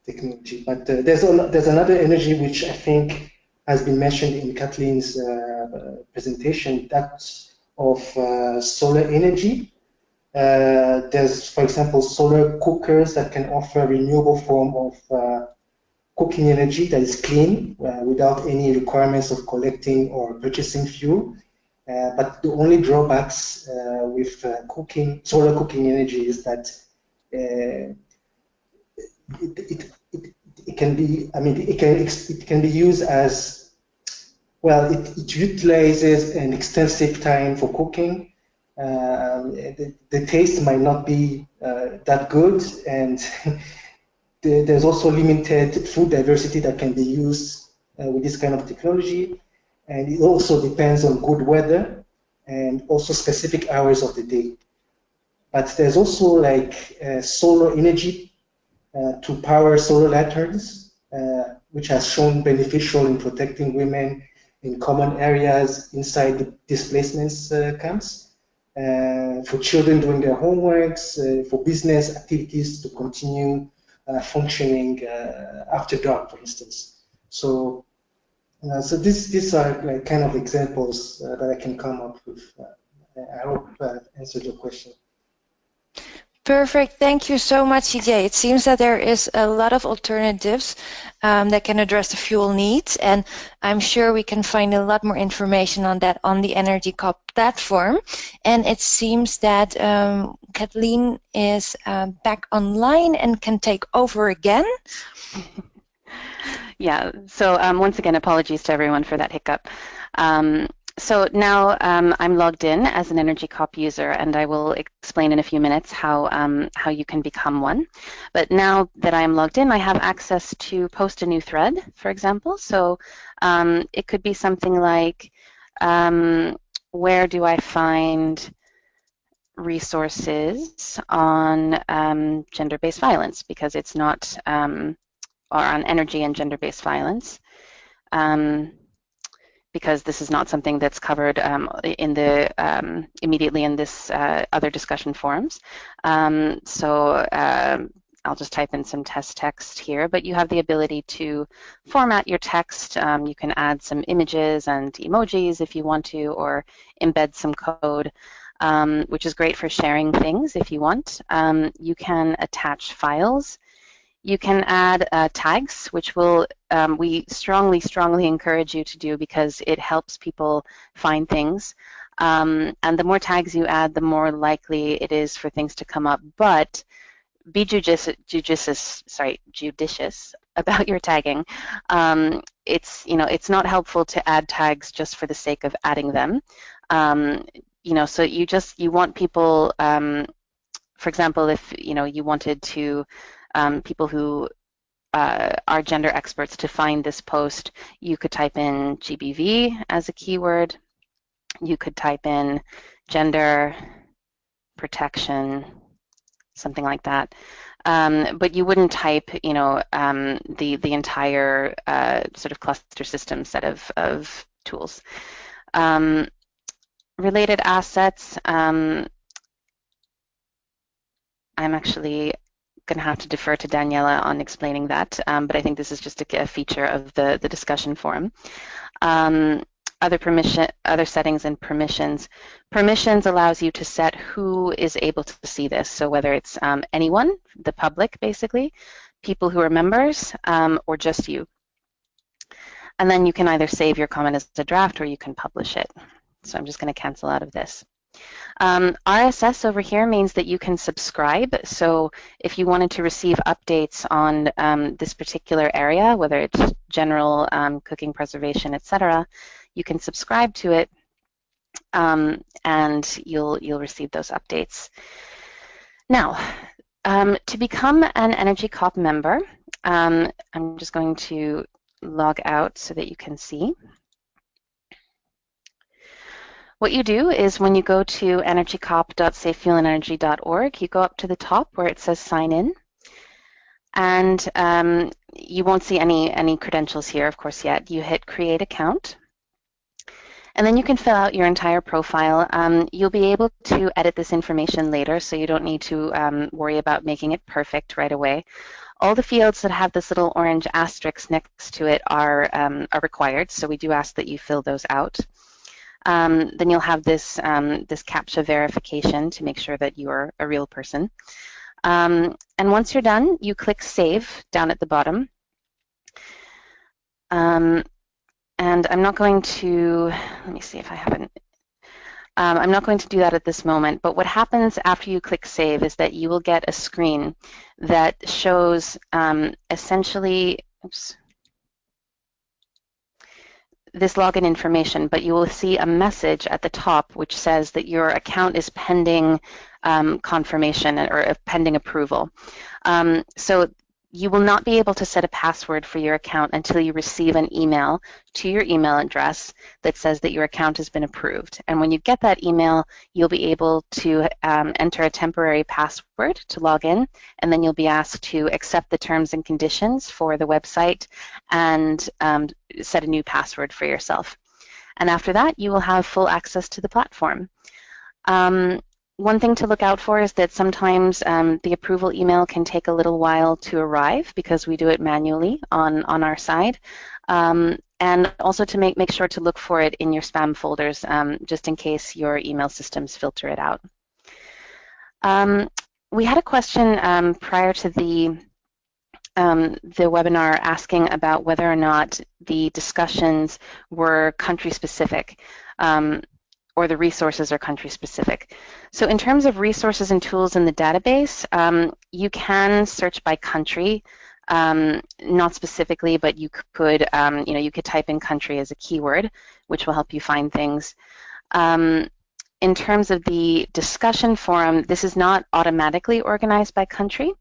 technology. But there's another energy which I think has been mentioned in Kathleen's presentation, that's of solar energy. There's, for example, solar cookers that can offer a renewable form of cooking energy that is clean without any requirements of collecting or purchasing fuel. But the only drawbacks with solar cooking energy is that it can be, I mean, it can be used as, well, it utilizes an extensive time for cooking. The taste might not be that good, and there's also limited food diversity that can be used with this kind of technology. And it also depends on good weather and also specific hours of the day. But there's also like solar energy to power solar lanterns, which has shown beneficial in protecting women in common areas inside the displacement camps, for children doing their homeworks, for business activities to continue functioning after dark, for instance. So, so these are like kind of examples that I can come up with. I hope I answered your question. Perfect. Thank you so much, CJ. It seems that there is a lot of alternatives that can address the fuel needs, and I'm sure we can find a lot more information on that on the ENERGYCoP platform. And it seems that Kathleen is back online and can take over again. Yeah, so once again, apologies to everyone for that hiccup. So now I'm logged in as an ENERGYCoP user, and I will explain in a few minutes how you can become one. But now that I'm logged in, I have access to post a new thread, for example. So it could be something like, where do I find resources on gender-based violence? Because it's not, or on energy and gender-based violence. Because this is not something that's covered in the immediately in this other discussion forums. So I'll just type in some test text here, but you have the ability to format your text. You can add some images and emojis if you want to, or embed some code, which is great for sharing things if you want. You can attach files. You can add tags, which will we strongly encourage you to do because it helps people find things. And the more tags you add, the more likely it is for things to come up. But be judicious about your tagging. It's not helpful to add tags just for the sake of adding them. So you want people for example, if you wanted to people who are gender experts to find this post, you could type in GBV as a keyword. You could type in gender protection, something like that. But you wouldn't type, the entire sort of cluster system set of tools. Related assets. I'm actually going to have to defer to Daniela on explaining that, but I think this is just a feature of the discussion forum. Other settings and permissions. Permissions allows you to set who is able to see this. So whether it's anyone, the public basically, people who are members, or just you. And then you can either save your comment as a draft or you can publish it. So I'm just going to cancel out of this. RSS over here means that you can subscribe. So if you wanted to receive updates on this particular area, whether it's general cooking, preservation, etc., you can subscribe to it, and you'll receive those updates. Now, to become an ENERGYCoP member, I'm just going to log out so that you can see. What you do is when you go to energycop.safefuelenergy.org, you go up to the top where it says sign in, and you won't see any credentials here, of course, yet. You hit create account, and then you can fill out your entire profile. You'll be able to edit this information later, so you don't need to worry about making it perfect right away. All the fields that have this little orange asterisk next to it are required, so we do ask that you fill those out. Then you'll have this this CAPTCHA verification to make sure that you're a real person. And once you're done, you click Save down at the bottom. And I'm not going to, let me see if I haven't, I'm not going to do that at this moment, but what happens after you click Save is that you will get a screen that shows essentially, oops, this login information, but you will see a message at the top which says that your account is pending confirmation or pending approval. So you will not be able to set a password for your account until you receive an email to your email address that says that your account has been approved. And when you get that email, you'll be able to enter a temporary password to log in, and then you'll be asked to accept the terms and conditions for the website and set a new password for yourself. And after that, you will have full access to the platform. One thing to look out for is that sometimes the approval email can take a little while to arrive because we do it manually on our side. And also to make sure to look for it in your spam folders just in case your email systems filter it out. We had a question prior to the webinar asking about whether or not the discussions were country-specific. Or the resources are country-specific. So in terms of resources and tools in the database, you can search by country, not specifically, but you could, you could type in country as a keyword, which will help you find things. In terms of the discussion forum, this is not automatically organized by country,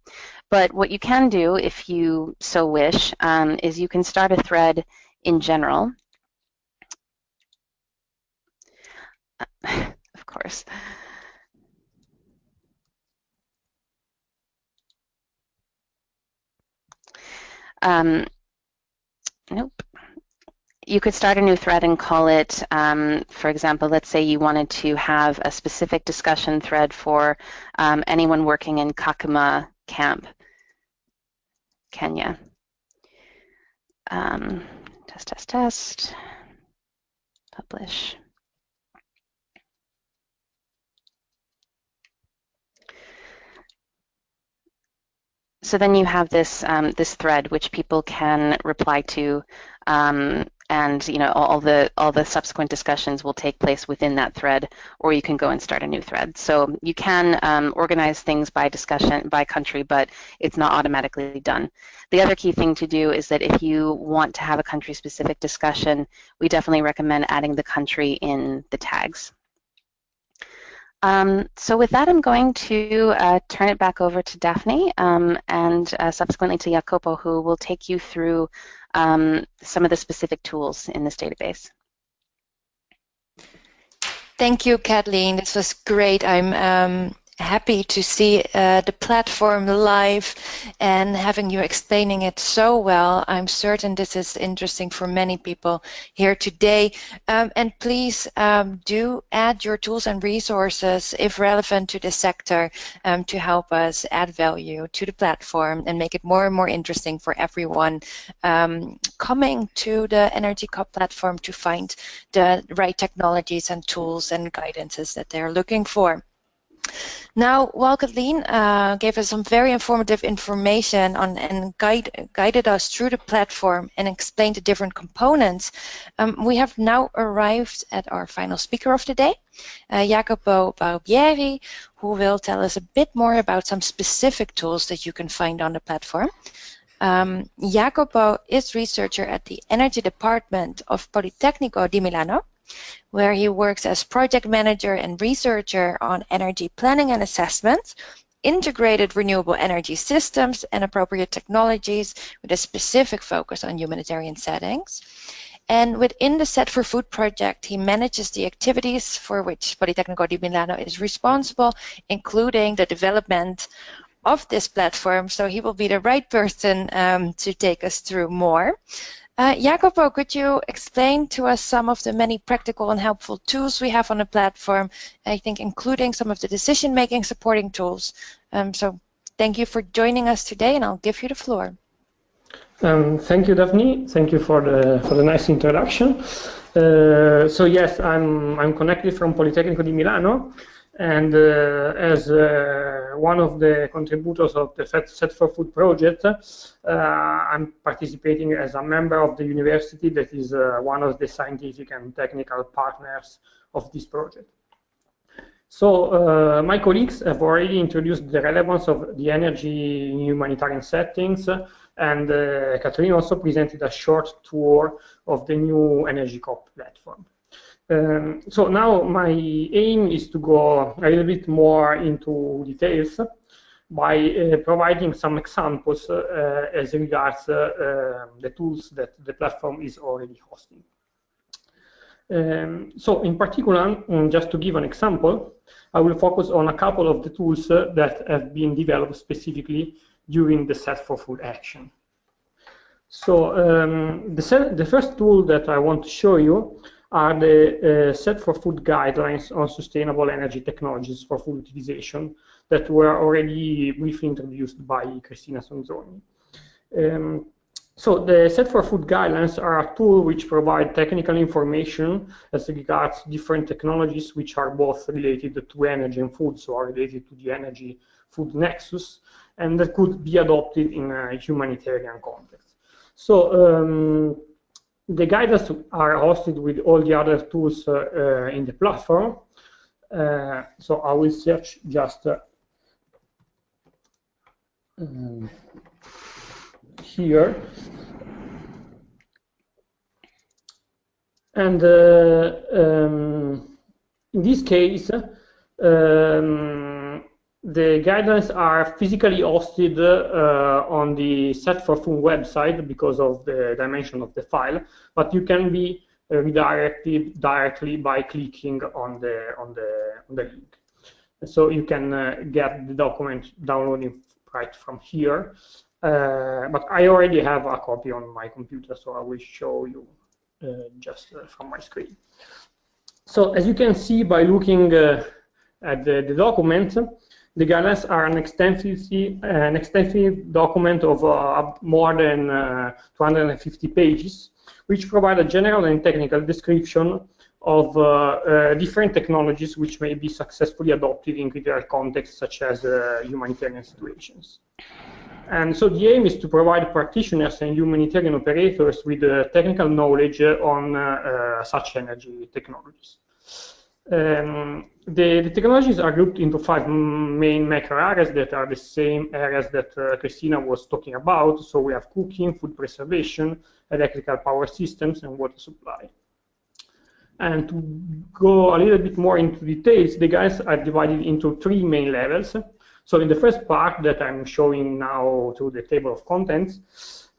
but what you can do, if you so wish, is you can start a thread in general. Of course. Nope. You could start a new thread and call it, for example, let's say you wanted to have a specific discussion thread for anyone working in Kakuma camp, Kenya. Test, publish. So then you have this this thread which people can reply to, and all the subsequent discussions will take place within that thread, or you can go and start a new thread. So you can organize things by discussion by country, but it's not automatically done. The other key thing to do is that if you want to have a country-specific discussion, we definitely recommend adding the country in the tags. So with that, I'm going to turn it back over to Daphne and subsequently to Jacopo, who will take you through some of the specific tools in this database. Thank you, Kathleen. This was great. I'm happy to see the platform live and having you explaining it so well. I'm certain this is interesting for many people here today. And please do add your tools and resources, if relevant to the sector, to help us add value to the platform and make it more and more interesting for everyone coming to the ENERGYCoP platform to find the right technologies and tools and guidances that they're looking for. Now, while Kathleen gave us some very informative information on and guided us through the platform and explained the different components, we have now arrived at our final speaker of the day, Jacopo Barbieri, who will tell us a bit more about some specific tools that you can find on the platform. Jacopo is researcher at the Energy Department of Politecnico di Milano, where he works as project manager and researcher on energy planning and assessment, integrated renewable energy systems and appropriate technologies with a specific focus on humanitarian settings. And within the Set for Food project, he manages the activities for which Politecnico di Milano is responsible, including the development of this platform. So he will be the right person to take us through more. Jacopo, could you explain to us some of the many practical and helpful tools we have on the platform, I think including some of the decision-making supporting tools? So thank you for joining us today, and I'll give you the floor. Thank you, Daphne. Thank you for the nice introduction. So yes, I'm connected from Politecnico di Milano, and as one of the contributors of the Set for Food project, I'm participating as a member of the university that is one of the scientific and technical partners of this project. So my colleagues have already introduced the relevance of the energy in humanitarian settings, and Kathleen also presented a short tour of the new ENERGYCoP platform. So now my aim is to go a little bit more into details by providing some examples as regards the tools that the platform is already hosting. So in particular, just to give an example, I will focus on a couple of the tools that have been developed specifically during the Set for Food action. So the first tool that I want to show you are the Set for Food guidelines on sustainable energy technologies for food utilization that were already briefly introduced by Cristina Sonzoni. So the Set for Food guidelines are a tool which provide technical information as regards different technologies which are both related to energy and food, so are related to the energy-food nexus, and that could be adopted in a humanitarian context. So the guidelines are hosted with all the other tools in the platform. So I will search just here. And in this case, the guidelines are physically hosted on the Set for Food website because of the dimension of the file, but you can be redirected directly by clicking on the link. So you can get the document downloading right from here. But I already have a copy on my computer, so I will show you just from my screen. So as you can see by looking at the document, the guidelines are an extensive document of more than 250 pages, which provide a general and technical description of different technologies which may be successfully adopted in critical contexts such as humanitarian situations. And so the aim is to provide practitioners and humanitarian operators with technical knowledge on such energy technologies. The technologies are grouped into 5 main macro areas that are the same areas that Cristina was talking about. So we have cooking, food preservation, electrical power systems, and water supply. And to go a little bit more into details, the guidelines are divided into 3 main levels. So in the first part that I'm showing now through the table of contents,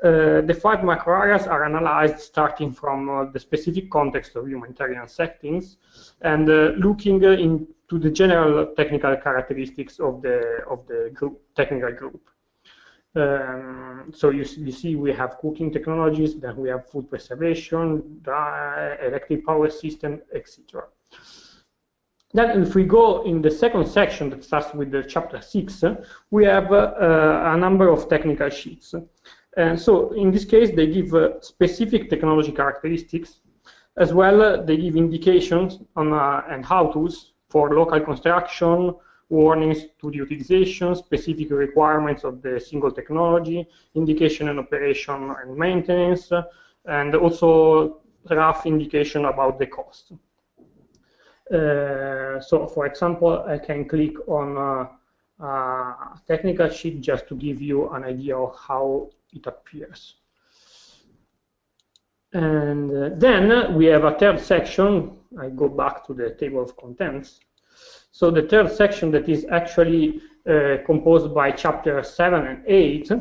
the 5 macro areas are analyzed starting from the specific context of humanitarian settings and looking into the general technical characteristics of the technical group. So you see we have cooking technologies, then we have food preservation, electric power system, etc. Then if we go in the second section that starts with the chapter 6, we have a number of technical sheets. And so in this case, they give specific technology characteristics, as well they give indications on and how-tos for local construction, warnings to the utilization, specific requirements of the single technology, indication and operation and maintenance, and also rough indication about the cost. So for example, I can click on a technical sheet just to give you an idea of how it appears. And then we have a third section. I go back to the table of contents. So the third section that is actually composed by chapter 7 and 8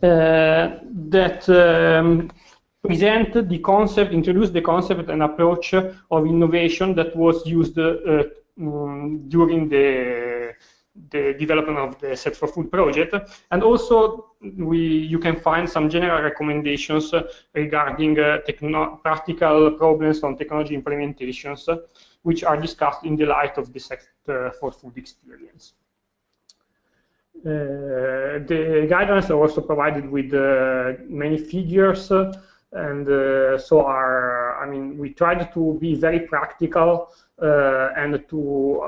that present the concept, introduce the concept and approach of innovation that was used during the development of the Set for Food project, and also you can find some general recommendations regarding practical problems on technology implementations, which are discussed in the light of the Set for Food experience. The guidelines are also provided with many figures, and I mean, we tried to be very practical and to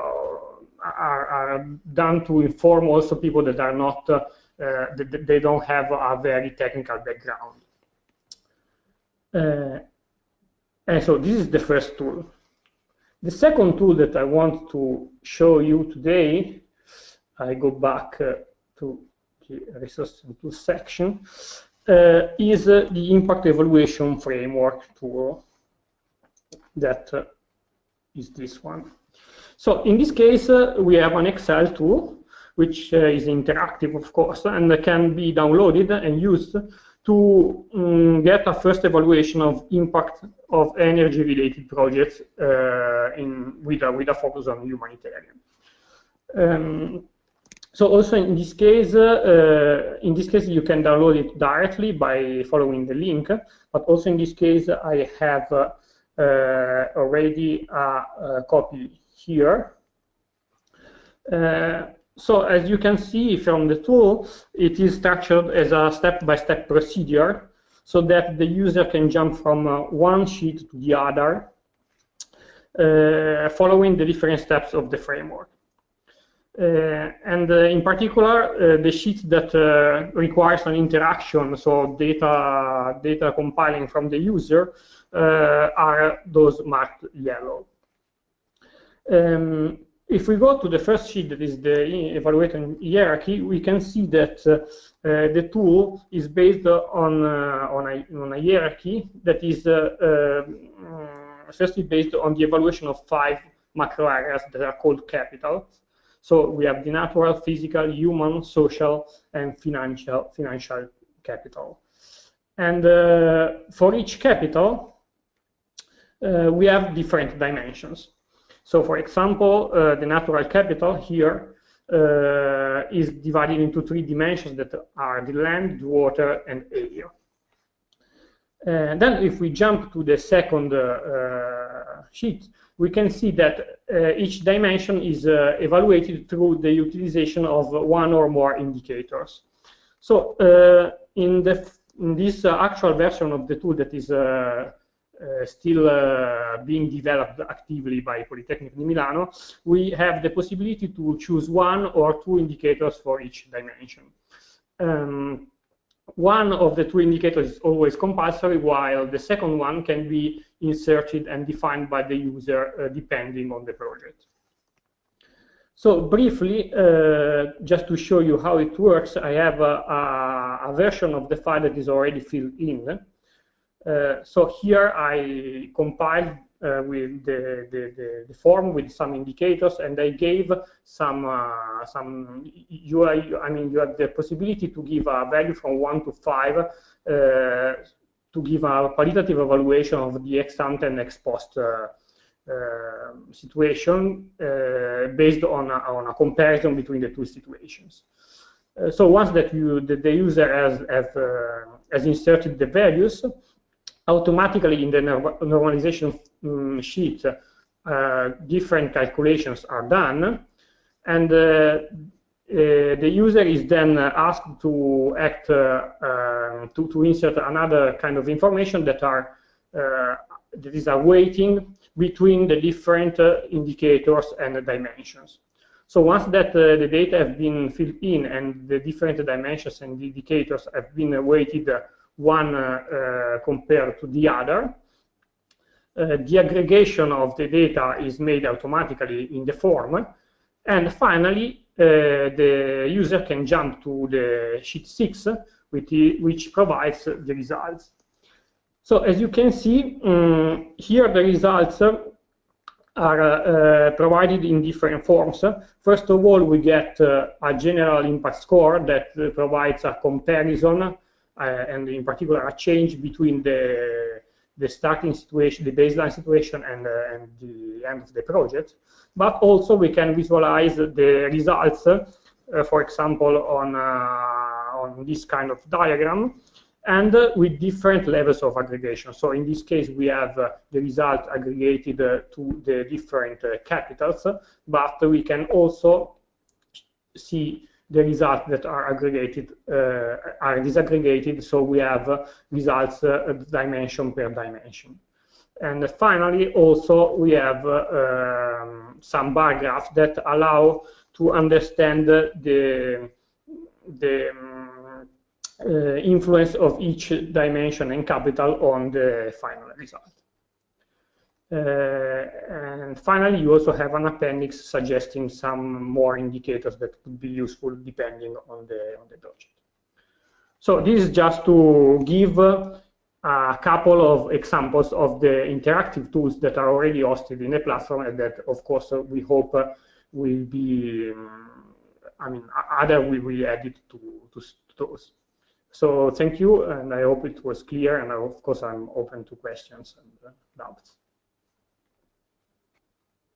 are done to inform also people that are not, they don't have a very technical background. And so this is the first tool. The second tool that I want to show you today, I go back to the resource and tools section, is the impact evaluation framework tool. That is this one. So in this case, we have an Excel tool, which is interactive, of course, and can be downloaded and used to get a first evaluation of impact of energy-related projects with a focus on humanitarian. So also in this case, you can download it directly by following the link. But also in this case, I have already a copy here. So as you can see from the tool, it is structured as a step-by-step procedure so that the user can jump from one sheet to the other, following the different steps of the framework. And in particular, the sheet that requires an interaction, so data compiling from the user, are those marked yellow. If we go to the first sheet, that is the evaluation hierarchy, we can see that the tool is based on a hierarchy that is firstly based on the evaluation of 5 macro areas that are called capital. So we have the natural, physical, human, social, and financial capital. And for each capital, we have different dimensions. So for example, the natural capital here is divided into 3 dimensions that are the land, the water, and air. Then if we jump to the second sheet, we can see that each dimension is evaluated through the utilization of 1 or more indicators. So in this actual version of the tool that is still being developed actively by Politecnico di Milano, we have the possibility to choose 1 or 2 indicators for each dimension. One of the 2 indicators is always compulsory, while the second one can be inserted and defined by the user depending on the project. So briefly, just to show you how it works, I have a version of the file that is already filled in. So here I compiled with the form with some indicators, and I gave some you have the possibility to give a value from 1 to 5 to give a qualitative evaluation of the ex ante and ex post situation based on a comparison between the two situations. So once that the user has inserted the values, automatically in the normalization sheet, different calculations are done, and the user is then asked to act to insert another kind of information that is a weighting between the different indicators and the dimensions. So once that the data have been filled in and the different dimensions and indicators have been weighted one compared to the other, the aggregation of the data is made automatically in the form, and finally the user can jump to the sheet 6, which provides the results. So as you can see, here the results are provided in different forms. First of all, we get a general impact score that provides a comparison and in particular a change between the starting situation, the baseline situation, and the end of the project. But also we can visualize the results, for example, on this kind of diagram, and with different levels of aggregation. So in this case, we have the result aggregated to the different capitals, but we can also see the results that are aggregated are disaggregated, so we have results dimension per dimension. And finally, also we have some bar graphs that allow to understand the influence of each dimension and capital on the final result. And finally, you also have an appendix suggesting some more indicators that could be useful depending on the project. So this is just to give a couple of examples of the interactive tools that are already hosted in the platform, and that, of course, we hope will be, other will be added to those. So thank you, and I hope it was clear, and of course I'm open to questions and doubts.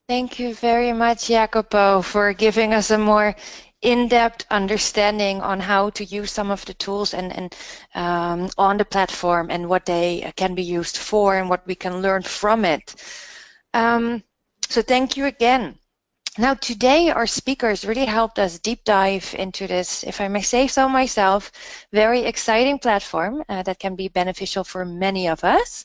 Thank you very much, Jacopo, for giving us a more in-depth understanding on how to use some of the tools and on the platform and what they can be used for and what we can learn from it. So thank you again. Now today our speakers really helped us deep dive into this, if I may say so myself, very exciting platform that can be beneficial for many of us.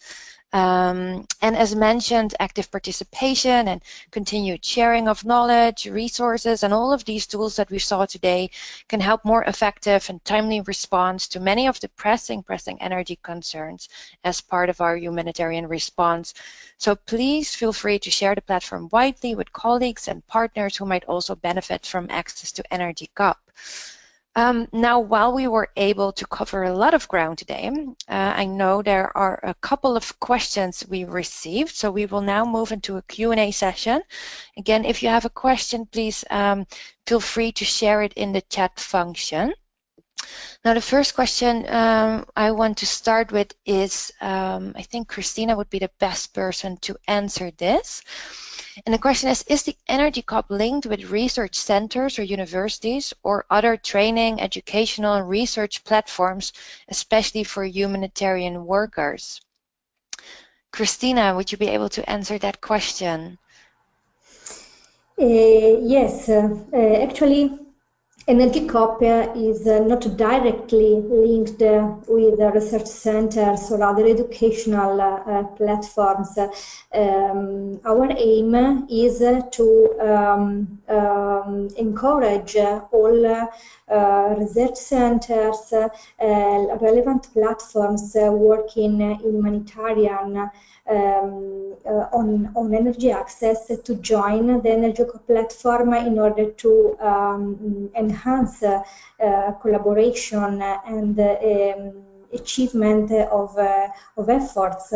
And as mentioned, active participation and continued sharing of knowledge, resources, and all of these tools that we saw today can help more effective and timely response to many of the pressing energy concerns as part of our humanitarian response. So please feel free to share the platform widely with colleagues and partners who might also benefit from access to ENERGYCoP. Now, while we were able to cover a lot of ground today, I know there are a couple of questions we received, so we will now move into a Q&A session. Again, if you have a question, please feel free to share it in the chat function. Now, the first question I want to start with is, I think Christina would be the best person to answer this. And the question is the ENERGYCoP linked with research centers or universities or other training, educational, and research platforms, especially for humanitarian workers? Christina, would you be able to answer that question? Yes, actually, ENERGYCoP is not directly linked with research centers or other educational platforms. Our aim is to encourage all research centers, relevant platforms working in humanitarian on energy access to join the ENERGYCoP platform in order to enhance collaboration and achievement of efforts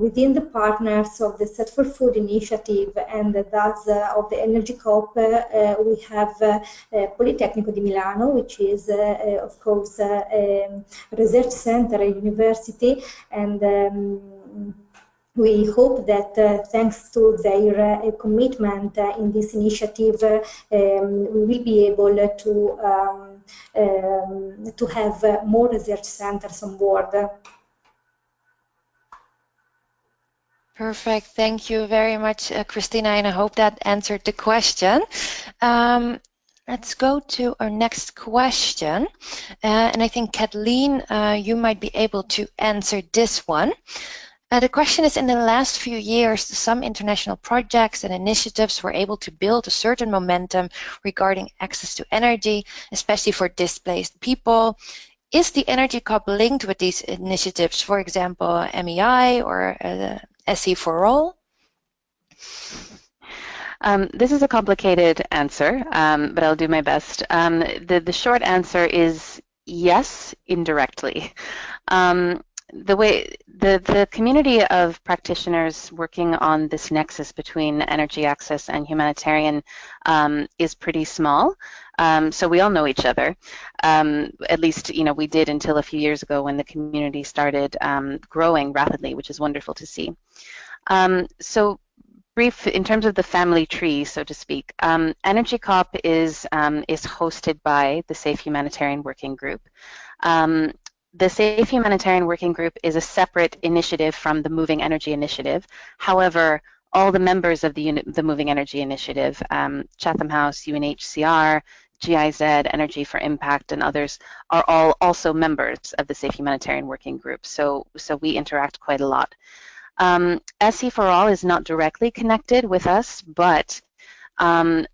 within the partners of the Set for Food initiative and thus of the ENERGYCoP. We have Politecnico di Milano, which is of course a research center, a university, and we hope that thanks to their commitment in this initiative, we will be able to have more research centers on board. Perfect. Thank you very much, Christina, and I hope that answered the question. Let's go to our next question. And I think, Kathleen, you might be able to answer this one. The question is, in the last few years, some international projects and initiatives were able to build a certain momentum regarding access to energy, especially for displaced people. Is the ENERGYCoP linked with these initiatives, for example, MEI or SE for All? This is a complicated answer, but I'll do my best. The short answer is yes, indirectly. The community of practitioners working on this nexus between energy access and humanitarian is pretty small. So we all know each other. At least, we did until a few years ago when the community started growing rapidly, which is wonderful to see. So brief, in terms of the family tree, so to speak, ENERGYCoP is hosted by the SAFE Humanitarian Working Group. The SAFE Humanitarian Working Group is a separate initiative from the Moving Energy Initiative. However, all the members of the Moving Energy Initiative, Chatham House, UNHCR, GIZ, Energy for Impact, and others, are all also members of the SAFE Humanitarian Working Group. So we interact quite a lot. SE for All is not directly connected with us, but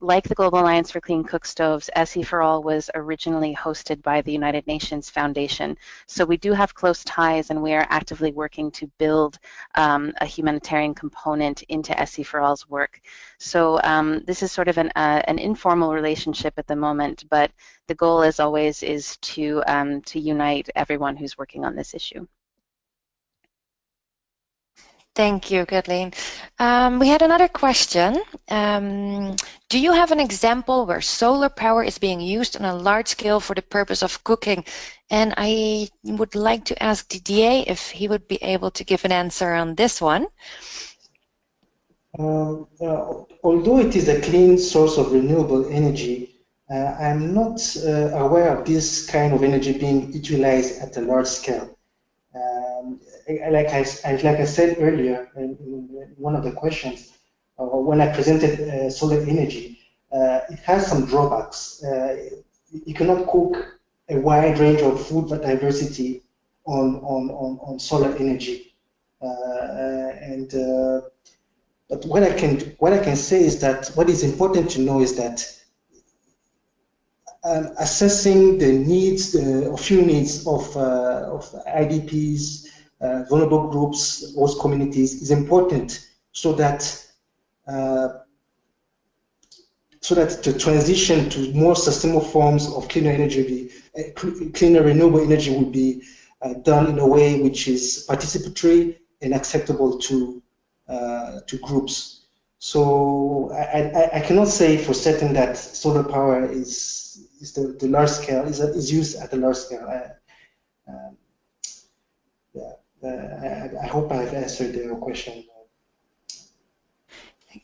like the Global Alliance for Clean Cookstoves, SE for All was originally hosted by the United Nations Foundation. So we do have close ties, and we are actively working to build a humanitarian component into SE for All's work. So this is sort of an informal relationship at the moment, but the goal, as always, is to unite everyone who's working on this issue. Thank you, Kathleen. We had another question. Do you have an example where solar power is being used on a large scale for the purpose of cooking? And I would like to ask Didier if he would be able to give an answer on this one. Although it is a clean source of renewable energy, I'm not aware of this kind of energy being utilized at a large scale. Like I said earlier in one of the questions, when I presented solar energy, it has some drawbacks. You cannot cook a wide range of food diversity on solar energy. But what I can say is that what is important to know is that assessing the needs, a few needs of IDPs, vulnerable groups, host communities is important, so that the transition to more sustainable forms of cleaner energy, cleaner renewable energy, will be done in a way which is participatory and acceptable to groups. So I cannot say for certain that solar power is the large scale is used at the large scale. I hope I've answered your question.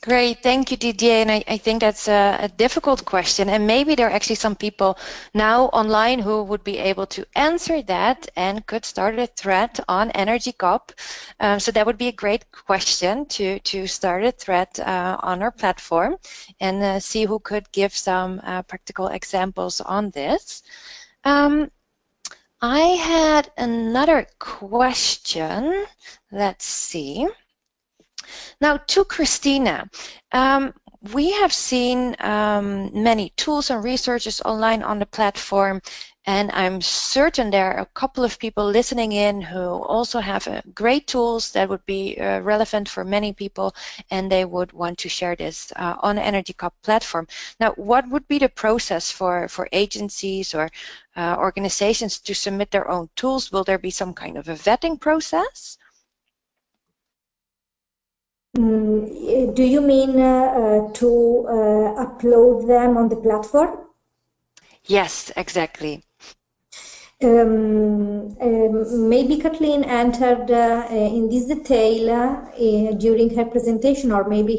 Great, thank you, Didier. And I think that's a difficult question, and maybe there are actually some people now online who would be able to answer that and could start a thread on ENERGYCoP. So that would be a great question to start a thread on our platform and see who could give some practical examples on this. I had another question. Let's see. Now, to Christina, we have seen many tools and resources online on the platform, And I'm certain there are a couple of people listening in who also have great tools that would be relevant for many people, and they would want to share this on the ENERGYCoP platform. Now, what would be the process for agencies or organizations to submit their own tools? Will there be some kind of a vetting process? Do you mean to upload them on the platform? Yes, exactly. Maybe Kathleen entered in this detail during her presentation, or maybe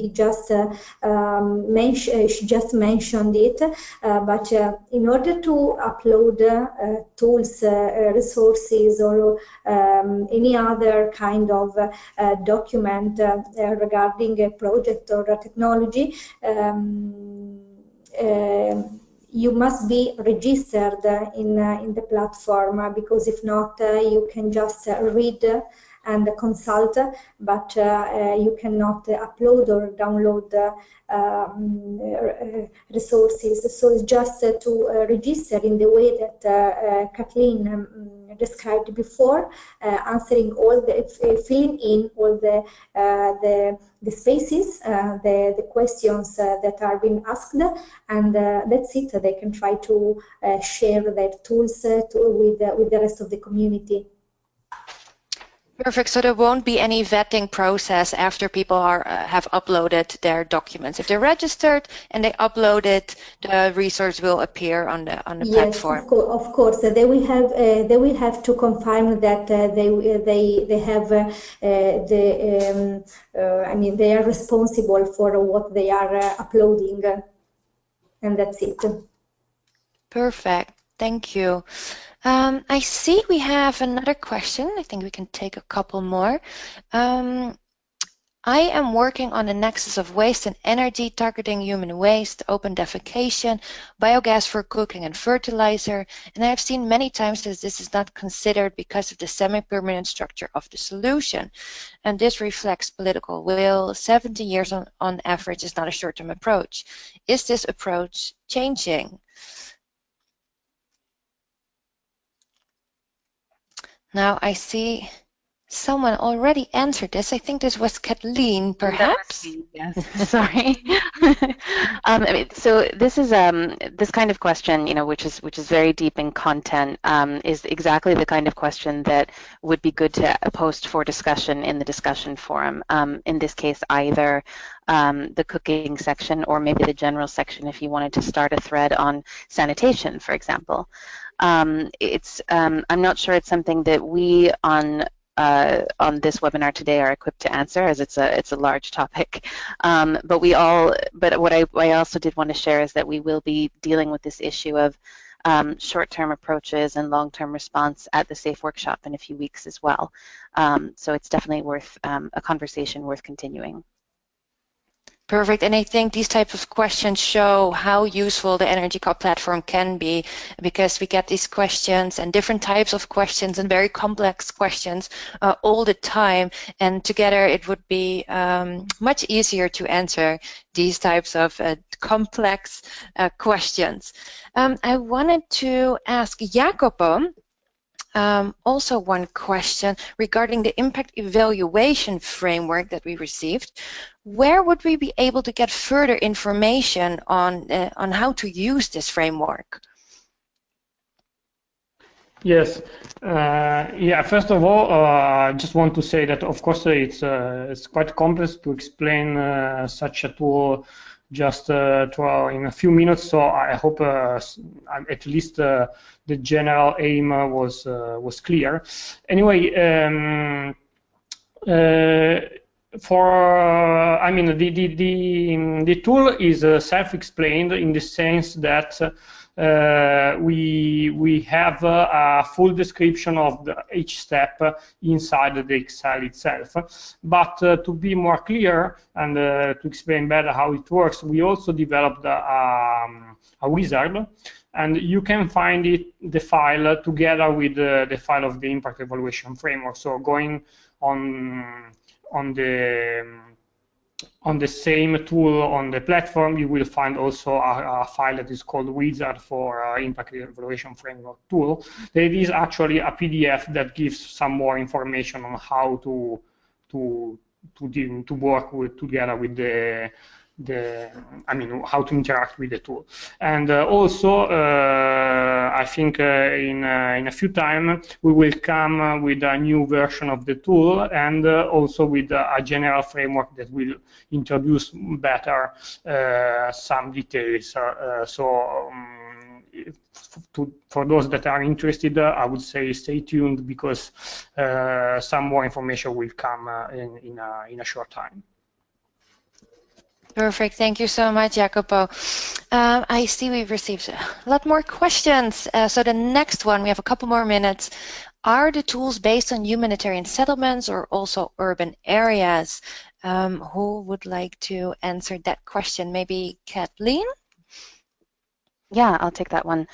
she just mentioned it. But in order to upload tools, resources, or any other kind of document regarding a project or a technology, you must be registered in the platform, because if not, you can just read and consult, but you cannot upload or download resources. So it's just to register in the way that Kathleen described before, answering all the, filling in all the spaces, the questions that are being asked, and that's it. They can try to share their tools with the rest of the community. Perfect. So there won't be any vetting process after people have uploaded their documents. If they're registered and they upload it, the resource will appear on the platform. Yes, of course. They will have to confirm that they have I mean, they are responsible for what they are uploading, and that's it. Perfect. Thank you. I see we have another question. I think we can take a couple more. I am working on a nexus of waste and energy targeting human waste, open defecation, biogas for cooking and fertilizer, and I have seen many times that this is not considered because of the semi-permanent structure of the solution. And this reflects political will. 70 years on average is not a short-term approach. Is this approach changing? Now I see someone already answered this. I think this was Kathleen, perhaps. Yes, sorry. I mean, so this is this kind of question, you know, which is very deep in content, is exactly the kind of question that would be good to post for discussion in the discussion forum. In this case, either the cooking section or maybe the general section if you wanted to start a thread on sanitation, for example. I'm not sure it's something that we on this webinar today are equipped to answer, as it's a large topic. But what I also did want to share is that we will be dealing with this issue of short-term approaches and long-term response at the SAFE workshop in a few weeks as well. So it's definitely worth a conversation worth continuing. Perfect, and I think these types of questions show how useful the ENERGYCoP platform can be, because we get these questions and different types of questions and very complex questions all the time, and together it would be much easier to answer these types of complex questions. I wanted to ask Jacopo also one question regarding the impact evaluation framework that we received. Where would we be able to get further information on how to use this framework? Yes. Yeah. First of all, I just want to say that, of course, it's quite complex to explain such a tool just in a few minutes. So I hope at least the general aim was clear. Anyway, I mean, the tool is self-explained in the sense that we have a full description of each step inside the Excel itself. But to be more clear and to explain better how it works, we also developed a wizard, and you can find the file together with the file of the impact evaluation framework. So going on the on the same tool on the platform, you will find also a file that is called Wizard for Impact Evaluation Framework tool. That is actually a PDF that gives some more information on how to work together with how to interact with the tool. And also, I think in a few time, we will come with a new version of the tool and also with a general framework that will introduce better some details. For those that are interested, I would say stay tuned because some more information will come in a short time. Perfect. Thank you so much, Jacopo. I see we've received a lot more questions. So the next one, we have a couple more minutes. Are the tools based on humanitarian settlements or also urban areas? Who would like to answer that question? Maybe Kathleen? Yeah, I'll take that one.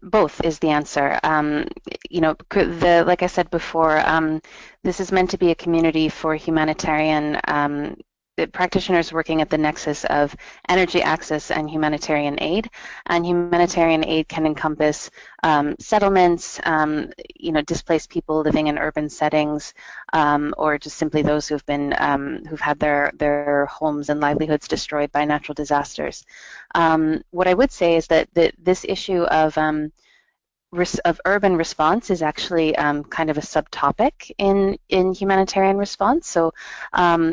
Both is the answer. You know, like I said before, this is meant to be a community for humanitarian practitioners working at the nexus of energy access and humanitarian aid. And humanitarian aid can encompass settlements, you know, displaced people living in urban settings, or just simply those who've been who've had their homes and livelihoods destroyed by natural disasters. What I would say is that this issue of urban response is actually kind of a subtopic in humanitarian response. So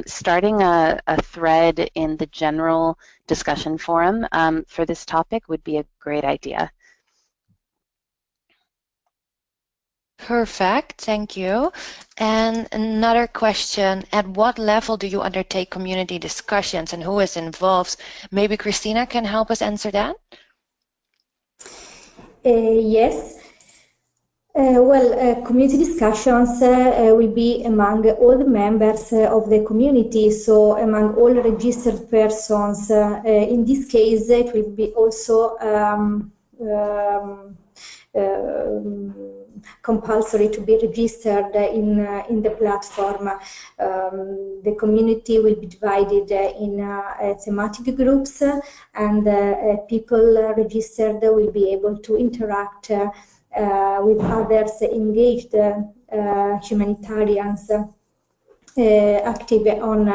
starting a thread in the general discussion forum for this topic would be a great idea. Perfect, thank you. And another question, at what level do you undertake community discussions and who is involved? Maybe Christina can help us answer that? Yes. Community discussions will be among all the members of the community, so among all registered persons. In this case, it will be also compulsory to be registered in the platform. The community will be divided in thematic groups, and people registered will be able to interact with others engaged humanitarians active on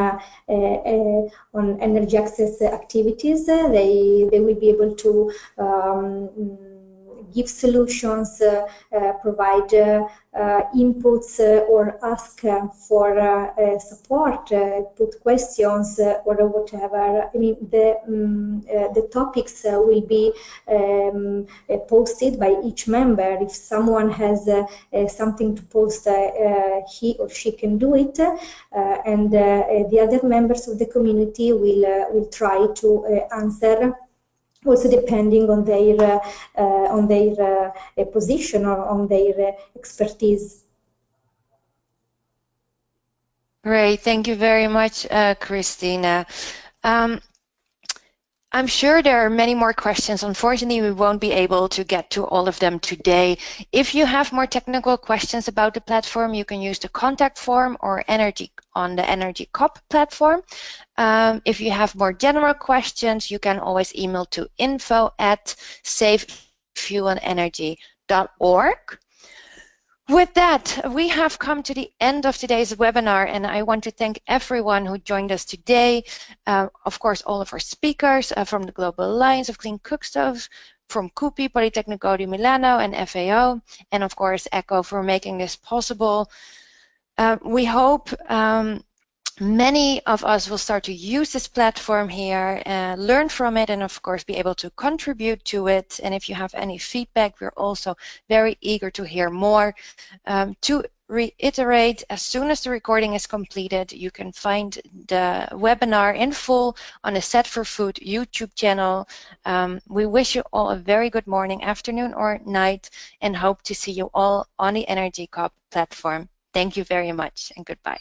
energy access activities. They will be able to give solutions, provide inputs, or ask for support, put questions, or whatever. I mean, the topics will be posted by each member. If someone has something to post, he or she can do it, and the other members of the community will try to answer, also depending on their position or on their expertise. Great, thank you very much, Christina. I'm sure there are many more questions. Unfortunately, we won't be able to get to all of them today. If you have more technical questions about the platform, you can use the contact form or on the ENERGYCoP platform. If you have more general questions, you can always email to info@safefuelenergy.org. With that, we have come to the end of today's webinar, and I want to thank everyone who joined us today. Of course, all of our speakers from the Global Alliance of Clean Cookstoves, from CUPI, Politecnico di Milano, and FAO, and of course, ECHO for making this possible. We hope many of us will start to use this platform here, learn from it, and of course be able to contribute to it. And if you have any feedback, we're also very eager to hear more. To reiterate, as soon as the recording is completed, you can find the webinar in full on the Set for Food YouTube channel. We wish you all a very good morning, afternoon, or night, and hope to see you all on the ENERGYCoP platform. Thank you very much, and goodbye.